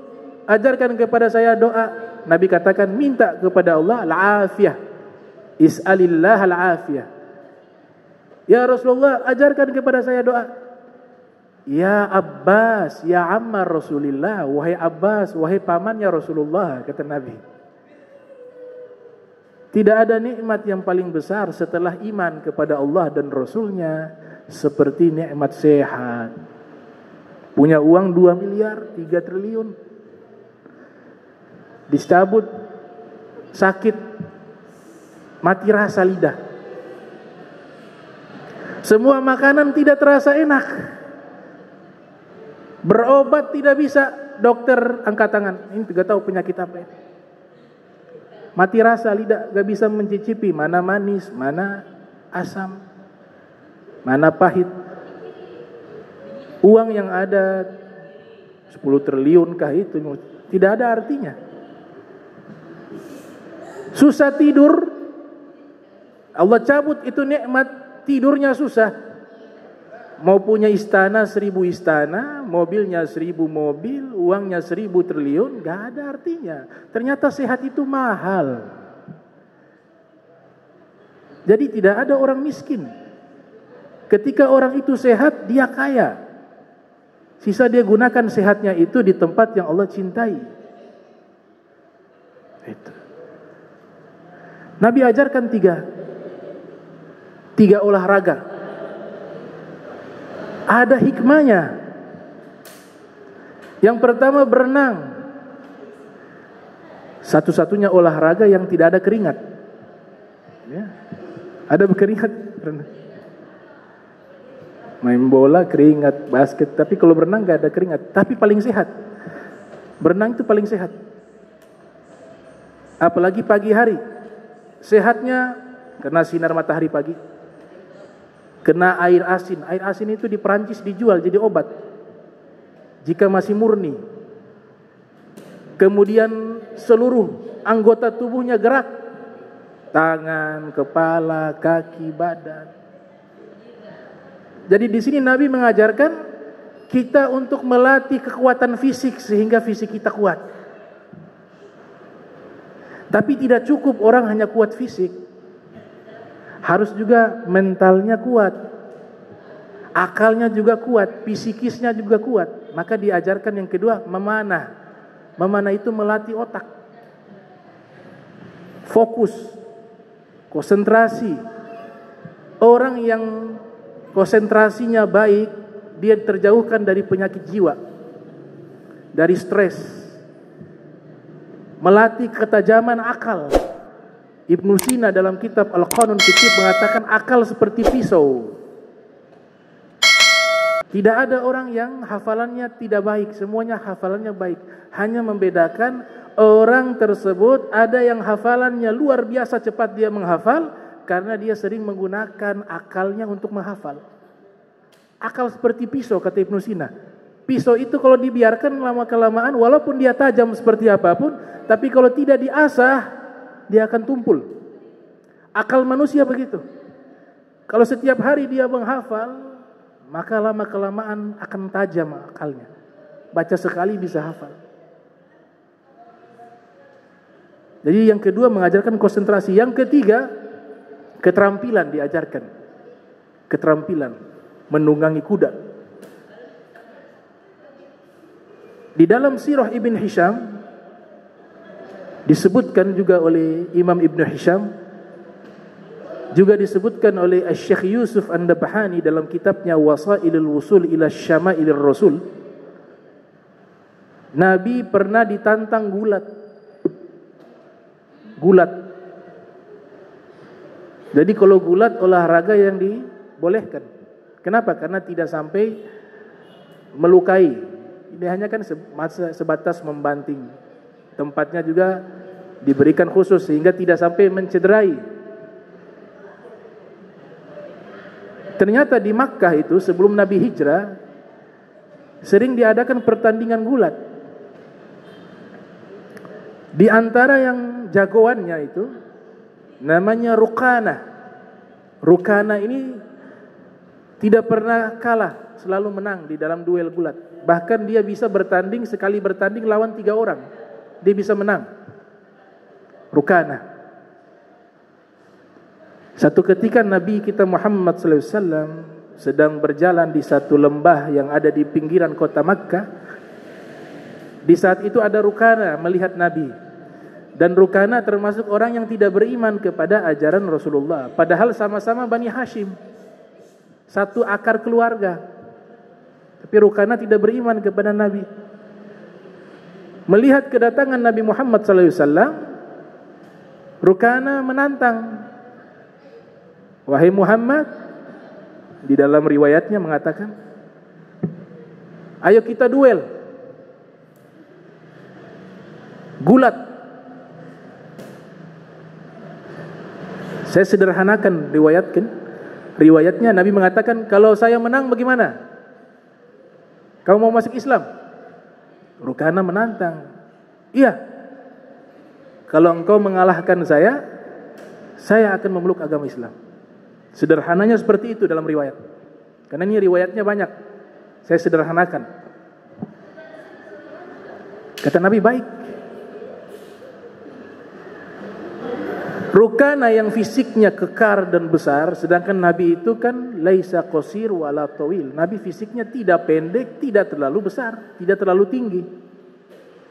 ajarkan kepada saya doa. Nabi katakan, minta kepada Allah al-afiyah. Is'alillah al-afiyah. Ya Rasulullah, ajarkan kepada saya doa. Ya Abbas, ya Ammar Rasulillah, wahai Abbas, wahai pamannya Rasulullah, kata Nabi. Tidak ada nikmat yang paling besar setelah iman kepada Allah dan Rasulnya seperti nikmat sehat. Punya uang 2 miliar, 3 triliun. Dicabut, sakit, mati rasa lidah. Semua makanan tidak terasa enak. Berobat tidak bisa, dokter angkat tangan. Ini tidak tahu penyakit apa ini. Mati rasa lidah, gak bisa mencicipi mana manis, mana asam, mana pahit. Uang yang ada 10 triliun kah itu tidak ada artinya. Susah tidur, Allah cabut itu nikmat, tidurnya susah. Mau punya istana 1000 istana, mobilnya 1000 mobil, uangnya 1000 triliun, gak ada artinya. Ternyata sehat itu mahal. Jadi tidak ada orang miskin. Ketika orang itu sehat, dia kaya. Sisa dia gunakan sehatnya itu di tempat yang Allah cintai. Itu. Nabi ajarkan tiga olahraga. Ada hikmahnya. Yang pertama berenang. Satu-satunya olahraga yang tidak ada keringat. Ya. Ada berkeringat berenang. Main bola keringat, basket, tapi kalau berenang gak ada keringat. Tapi paling sehat. Berenang itu paling sehat. Apalagi pagi hari. Sehatnya kena sinar matahari pagi. Kena air asin. Air asin itu di Perancis dijual jadi obat. Jika masih murni. Kemudian seluruh anggota tubuhnya gerak. Tangan, kepala, kaki, badan. Jadi di sini Nabi mengajarkan kita untuk melatih kekuatan fisik sehingga fisik kita kuat. Tapi tidak cukup orang hanya kuat fisik. Harus juga mentalnya kuat. Akalnya juga kuat, psikisnya juga kuat. Maka diajarkan yang kedua, memanah. Memanah itu melatih otak. Fokus, konsentrasi. Orang yang konsentrasinya baik, dia terjauhkan dari penyakit jiwa, dari stres. Melatih ketajaman akal. Ibnu Sina dalam kitab Al-Qanun Fiqh mengatakan akal seperti pisau. Tidak ada orang yang hafalannya tidak baik, semuanya hafalannya baik. Hanya membedakan orang tersebut ada yang hafalannya luar biasa cepat dia menghafal karena dia sering menggunakan akalnya untuk menghafal. Akal seperti pisau kata Ibnu Sina. Pisau itu kalau dibiarkan lama-kelamaan walaupun dia tajam seperti apapun, tapi kalau tidak diasah dia akan tumpul. Akal manusia begitu. Kalau setiap hari dia menghafal, maka lama-kelamaan akan tajam akalnya. Baca sekali bisa hafal. Jadi yang kedua mengajarkan konsentrasi. Yang ketiga, keterampilan diajarkan. Keterampilan menunggangi kuda. Di dalam sirah Ibn Hisham disebutkan juga oleh Imam Ibn Hisham, juga disebutkan oleh Syekh Yusuf An-Nabhani dalam kitabnya Wasailul Wusul ila Syama'ilir Rasul. Nabi pernah ditantang gulat. Gulat. Jadi kalau gulat olahraga yang dibolehkan. Kenapa? Karena tidak sampai melukai. Ini hanya kan sebatas membanting. Tempatnya juga diberikan khusus sehingga tidak sampai mencederai. Ternyata di Makkah itu sebelum Nabi hijrah sering diadakan pertandingan gulat. Di antara yang jagoannya itu namanya Rukana. Rukana ini tidak pernah kalah, selalu menang di dalam duel gulat. Bahkan dia bisa bertanding, sekali bertanding lawan 3 orang, dia bisa menang. Rukana. Satu ketika Nabi kita Muhammad SAW sedang berjalan di satu lembah yang ada di pinggiran kota Makkah. Di saat itu ada Rukana melihat Nabi. Dan Rukana termasuk orang yang tidak beriman kepada ajaran Rasulullah. Padahal sama-sama Bani Hashim, satu akar keluarga. Tapi Rukana tidak beriman kepada Nabi. Melihat kedatangan Nabi Muhammad SAW, Rukana menantang, wahai Muhammad, di dalam riwayatnya mengatakan, ayo kita duel, gulat. Saya sederhanakan riwayatnya. Nabi mengatakan, kalau saya menang bagaimana? Kamu mau masuk Islam? Rukana menantang, iya, kalau engkau mengalahkan saya akan memeluk agama Islam. Sederhananya seperti itu dalam riwayat. Karena ini riwayatnya banyak, saya sederhanakan. Kata Nabi, baik. Rukana yang fisiknya kekar dan besar, sedangkan Nabi itu kan laisa qasir wala tawil. Nabi fisiknya tidak pendek, tidak terlalu besar, tidak terlalu tinggi.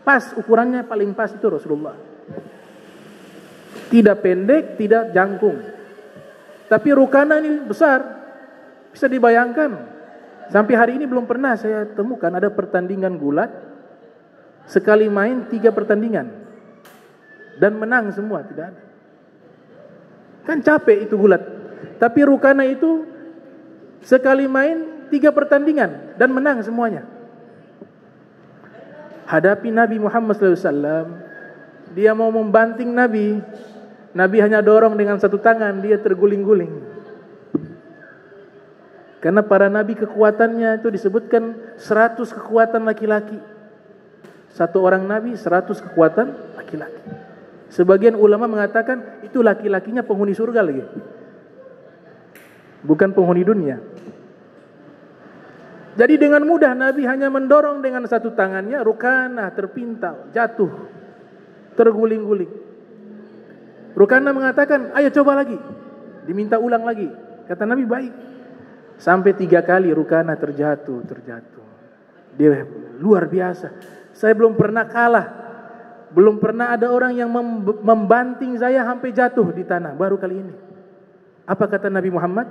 Pas, ukurannya paling pas itu Rasulullah. Tidak pendek, tidak jangkung. Tapi Rukana ini besar. Bisa dibayangkan. Sampai hari ini belum pernah saya temukan ada pertandingan gulat sekali main 3 pertandingan dan menang semua, tidak ada. Kan capek itu gulat. Tapi Rukana itu sekali main 3 pertandingan dan menang semuanya. Hadapi Nabi Muhammad SAW, dia mau membanting Nabi. Nabi hanya dorong dengan satu tangan, dia terguling-guling. Karena para Nabi kekuatannya itu disebutkan 100 kekuatan laki-laki. Satu orang Nabi 100 kekuatan laki-laki. Sebagian ulama mengatakan itu laki-lakinya penghuni surga lagi, bukan penghuni dunia. Jadi dengan mudah Nabi hanya mendorong dengan satu tangannya, Rukana terpintal, jatuh, terguling-guling. Rukana mengatakan, ayo coba lagi. Diminta ulang lagi. Kata Nabi, baik. Sampai 3 kali Rukana terjatuh. Dia luar biasa. Saya belum pernah kalah. Belum pernah ada orang yang membanting saya sampai jatuh di tanah. Baru kali ini. Apa kata Nabi Muhammad?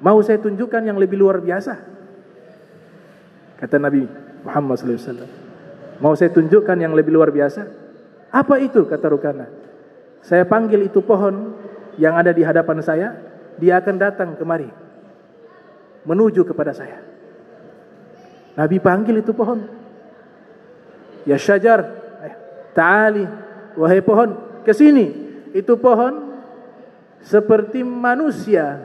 Mau saya tunjukkan yang lebih luar biasa? Kata Nabi Muhammad SAW. Mau saya tunjukkan yang lebih luar biasa? Apa itu? Kata Rukana. Saya panggil itu pohon yang ada di hadapan saya. Dia akan datang kemari, menuju kepada saya. Nabi panggil itu pohon. Ya syajar, ta'ali, wahai pohon, kesini. Itu pohon seperti manusia.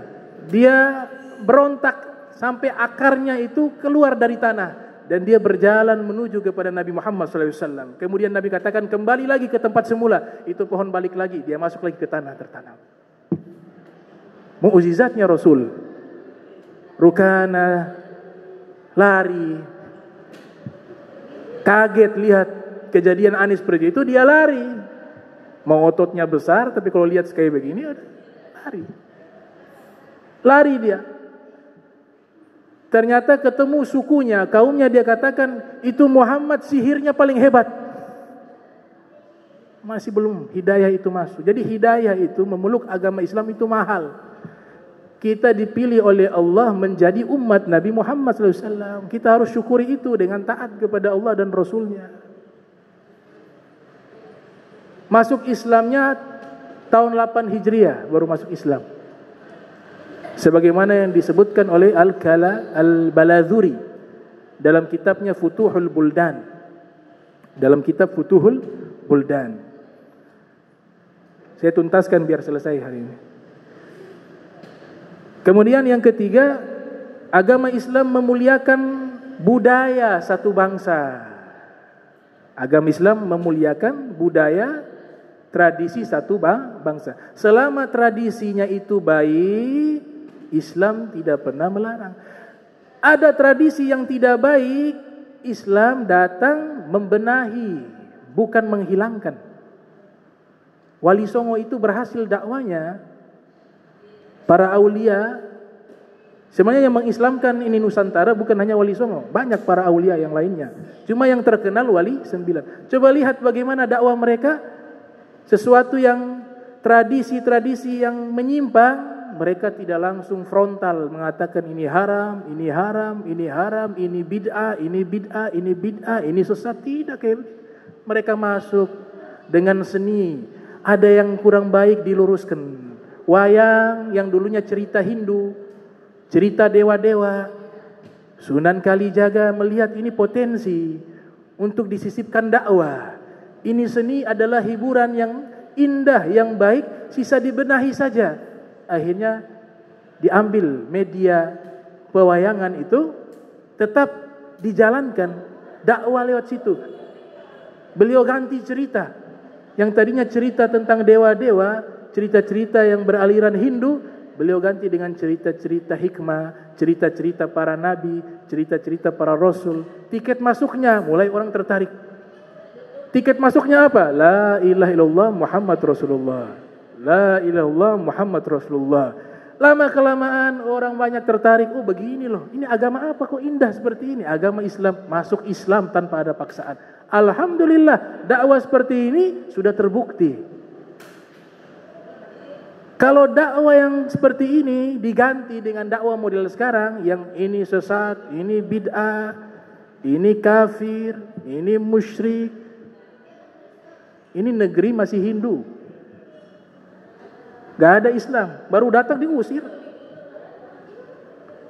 Dia berontak sampai akarnya itu keluar dari tanah. Dan dia berjalan menuju kepada Nabi Muhammad SAW. Kemudian Nabi katakan, kembali lagi ke tempat semula. Itu pohon balik lagi, dia masuk lagi ke tanah, tertanam. Mu'jizatnya Rasul. Rukana lari, kaget lihat kejadian aneh seperti itu, dia lari. Mau ototnya besar, tapi kalau lihat kayak begini, lari dia. Ternyata ketemu sukunya, kaumnya, dia katakan, itu Muhammad sihirnya paling hebat. Masih belum hidayah itu masuk. Jadi hidayah itu, memeluk agama Islam itu mahal. Kita dipilih oleh Allah menjadi umat Nabi Muhammad SAW. Kita harus syukuri itu dengan taat kepada Allah dan Rasulnya. Masuk Islamnya tahun 8 Hijriah baru masuk Islam. Sebagaimana yang disebutkan oleh Al-Baladhuri dalam kitabnya Futuhul Buldan. Dalam kitab Futuhul Buldan. Saya tuntaskan biar selesai hari ini. Kemudian yang ketiga, agama Islam memuliakan budaya satu bangsa. Agama Islam memuliakan budaya, tradisi satu bangsa. Selama tradisinya itu baik, Islam tidak pernah melarang. Ada tradisi yang tidak baik, Islam datang membenahi, bukan menghilangkan. Wali Songo itu berhasil dakwanya. Para aulia, sebenarnya yang mengislamkan ini Nusantara bukan hanya Wali Songo, banyak para aulia yang lainnya. Cuma yang terkenal Wali 9. Coba lihat bagaimana dakwah mereka. Sesuatu yang tradisi-tradisi yang menyimpang, mereka tidak langsung frontal mengatakan ini haram, ini haram, ini haram, ini bid'ah, ini bid'ah, ini bid'ah, ini sesat. Tidak, mereka masuk dengan seni. Ada yang kurang baik diluruskan. Wayang yang dulunya cerita Hindu, cerita dewa-dewa, Sunan Kalijaga melihat ini potensi untuk disisipkan dakwah. Ini seni adalah hiburan yang indah, yang baik, sisa dibenahi saja. Akhirnya diambil media pewayangan itu, tetap dijalankan dakwah lewat situ. Beliau ganti cerita. Yang tadinya cerita tentang dewa-dewa, cerita-cerita yang beraliran Hindu, beliau ganti dengan cerita-cerita hikmah, cerita-cerita para nabi, cerita-cerita para rasul. Tiket masuknya mulai orang tertarik. Tiket masuknya apa? La ilaha illallah Muhammad Rasulullah. La ilaha illallah Muhammad Rasulullah. Lama kelamaan orang banyak tertarik. Oh begini loh, ini agama apa kok indah seperti ini? Agama Islam, masuk Islam tanpa ada paksaan. Alhamdulillah, dakwah seperti ini sudah terbukti. Kalau dakwah yang seperti ini diganti dengan dakwah model sekarang, yang ini sesat, ini bid'ah, ini kafir, ini musyrik, ini negeri masih Hindu, gak ada Islam, baru datang diusir.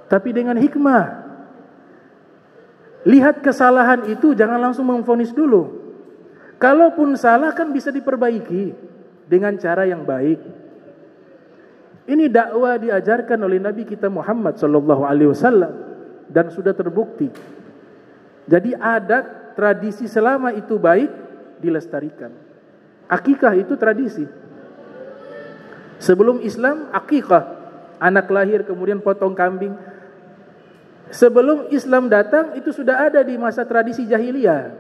Tapi dengan hikmah, lihat kesalahan itu, jangan langsung memvonis dulu. Kalaupun salah kan bisa diperbaiki dengan cara yang baik. Ini dakwah diajarkan oleh Nabi kita Muhammad sallallahu alaihi wasallam dan sudah terbukti. Jadi adat, tradisi selama itu baik dilestarikan. Akikah itu tradisi. Sebelum Islam, akikah, anak lahir kemudian potong kambing. Sebelum Islam datang itu sudah ada di masa tradisi jahiliyah.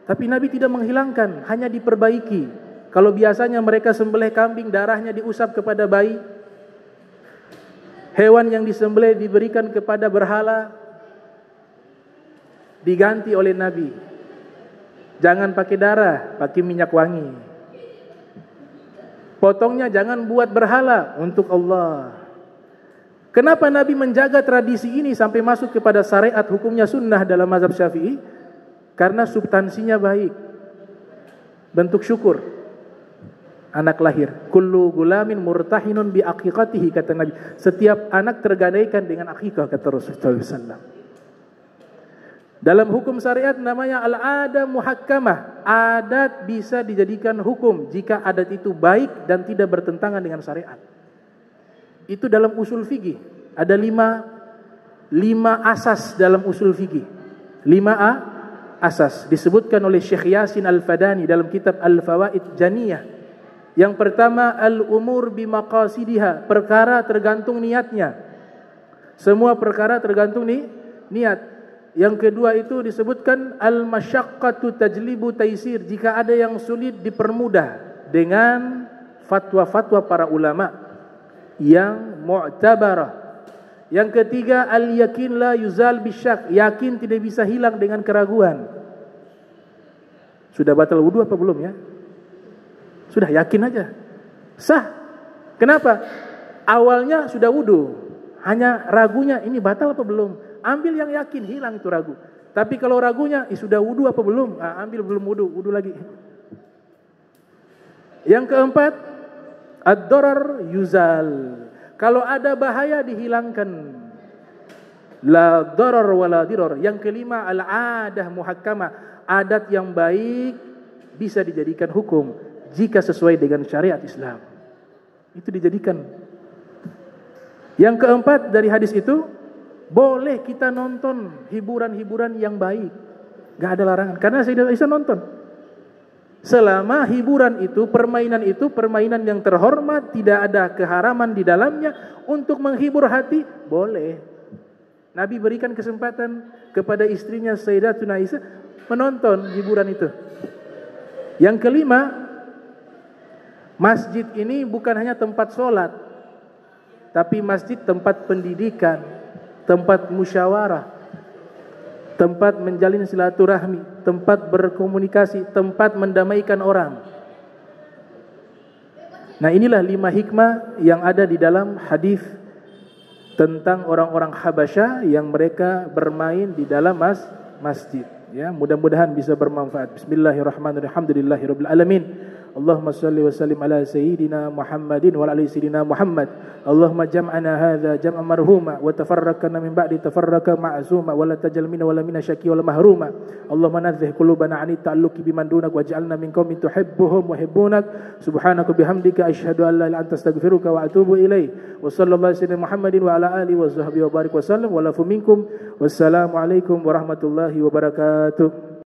Tapi Nabi tidak menghilangkan, hanya diperbaiki. Kalau biasanya mereka sembelih kambing, darahnya diusap kepada bayi. Hewan yang disembelih diberikan kepada berhala, diganti oleh Nabi. Jangan pakai darah, pakai minyak wangi. Potongnya jangan buat berhala, untuk Allah. Kenapa Nabi menjaga tradisi ini sampai masuk kepada syariat hukumnya sunnah dalam mazhab Syafi'i? Karena substansinya baik. Bentuk syukur. Anak lahir, kullu gulamin murtahinun bi aqiqatihi, kata Nabi. Setiap anak tergadaikan dengan akikah, kata Rasulullah SAW. Dalam hukum syariat namanya al-adah muhakkamah. Adat bisa dijadikan hukum jika adat itu baik dan tidak bertentangan dengan syariat. Itu dalam usul fikih. Ada lima asas dalam usul fikih. 5 asas disebutkan oleh Syekh Yasin Al-Fadani dalam kitab Al-Fawaid Janiyah. Yang pertama, al-umur bimaqasidiha, perkara tergantung niatnya. Semua perkara tergantung niat. Yang kedua itu disebutkan al-masyaqqatu tajlibu taisir, jika ada yang sulit dipermudah dengan fatwa-fatwa para ulama yang mu'tabarah. Yang ketiga, al-yakin la yuzal bisyak, yakin tidak bisa hilang dengan keraguan. Sudah batal wudu apa belum ya? Sudah, yakin aja. Sah. Kenapa? Awalnya sudah wudu, hanya ragunya ini batal apa belum? Ambil yang yakin, hilang itu ragu. Tapi kalau ragunya sudah wudu apa belum? Ambil belum wudu lagi. Yang keempat, ad-darar yuzal. Kalau ada bahaya dihilangkan. La darar wala dirar. Yang kelima, al-adah muhakkamah. Adat yang baik bisa dijadikan hukum jika sesuai dengan syariat Islam. Itu dijadikan. Yang keempat dari hadis itu, boleh kita nonton hiburan-hiburan yang baik. Gak ada larangan. Karena Sayyidah Aisyah nonton. Selama hiburan itu, permainan yang terhormat, tidak ada keharaman di dalamnya, untuk menghibur hati, boleh. Nabi berikan kesempatan kepada istrinya Sayyidatuna Aisyah menonton hiburan itu. Yang kelima, masjid ini bukan hanya tempat sholat, tapi masjid tempat pendidikan, tempat musyawarah, tempat menjalin silaturahmi, tempat berkomunikasi, tempat mendamaikan orang. Nah, inilah 5 hikmah yang ada di dalam hadis tentang orang-orang Habasyah yang mereka bermain di dalam masjid. Ya, mudah-mudahan bisa bermanfaat. Bismillahirrahmanirrahim. Alhamdulillahirabbil alamin. Allahumma salli wa sallim ala sayyidina Muhammadin wa ala ali sayyidina Muhammad. Allahumma jam'ana hadza jam'an marhuma wa tafarraqna min ba'di tafarraqa ma'zuma wa la tajal minna wa la minna syaqi wa la mahruma. Allahumma nazzih qulubana 'ani ta'alluqi biman dunak waj'alna min qaumin tuhibbuhum wa yuhibbunak. Subhanaka bihamdika asyhadu an la ilaha illa anta astaghfiruka wa atubu ilaik. Wa sallallahu alaihi wasallam Muhammadin wa ala alihi wa sahbihi wa barik wa sallam wa lafu minkum. Wassalamu alaikum warahmatullahi wabarakatuh.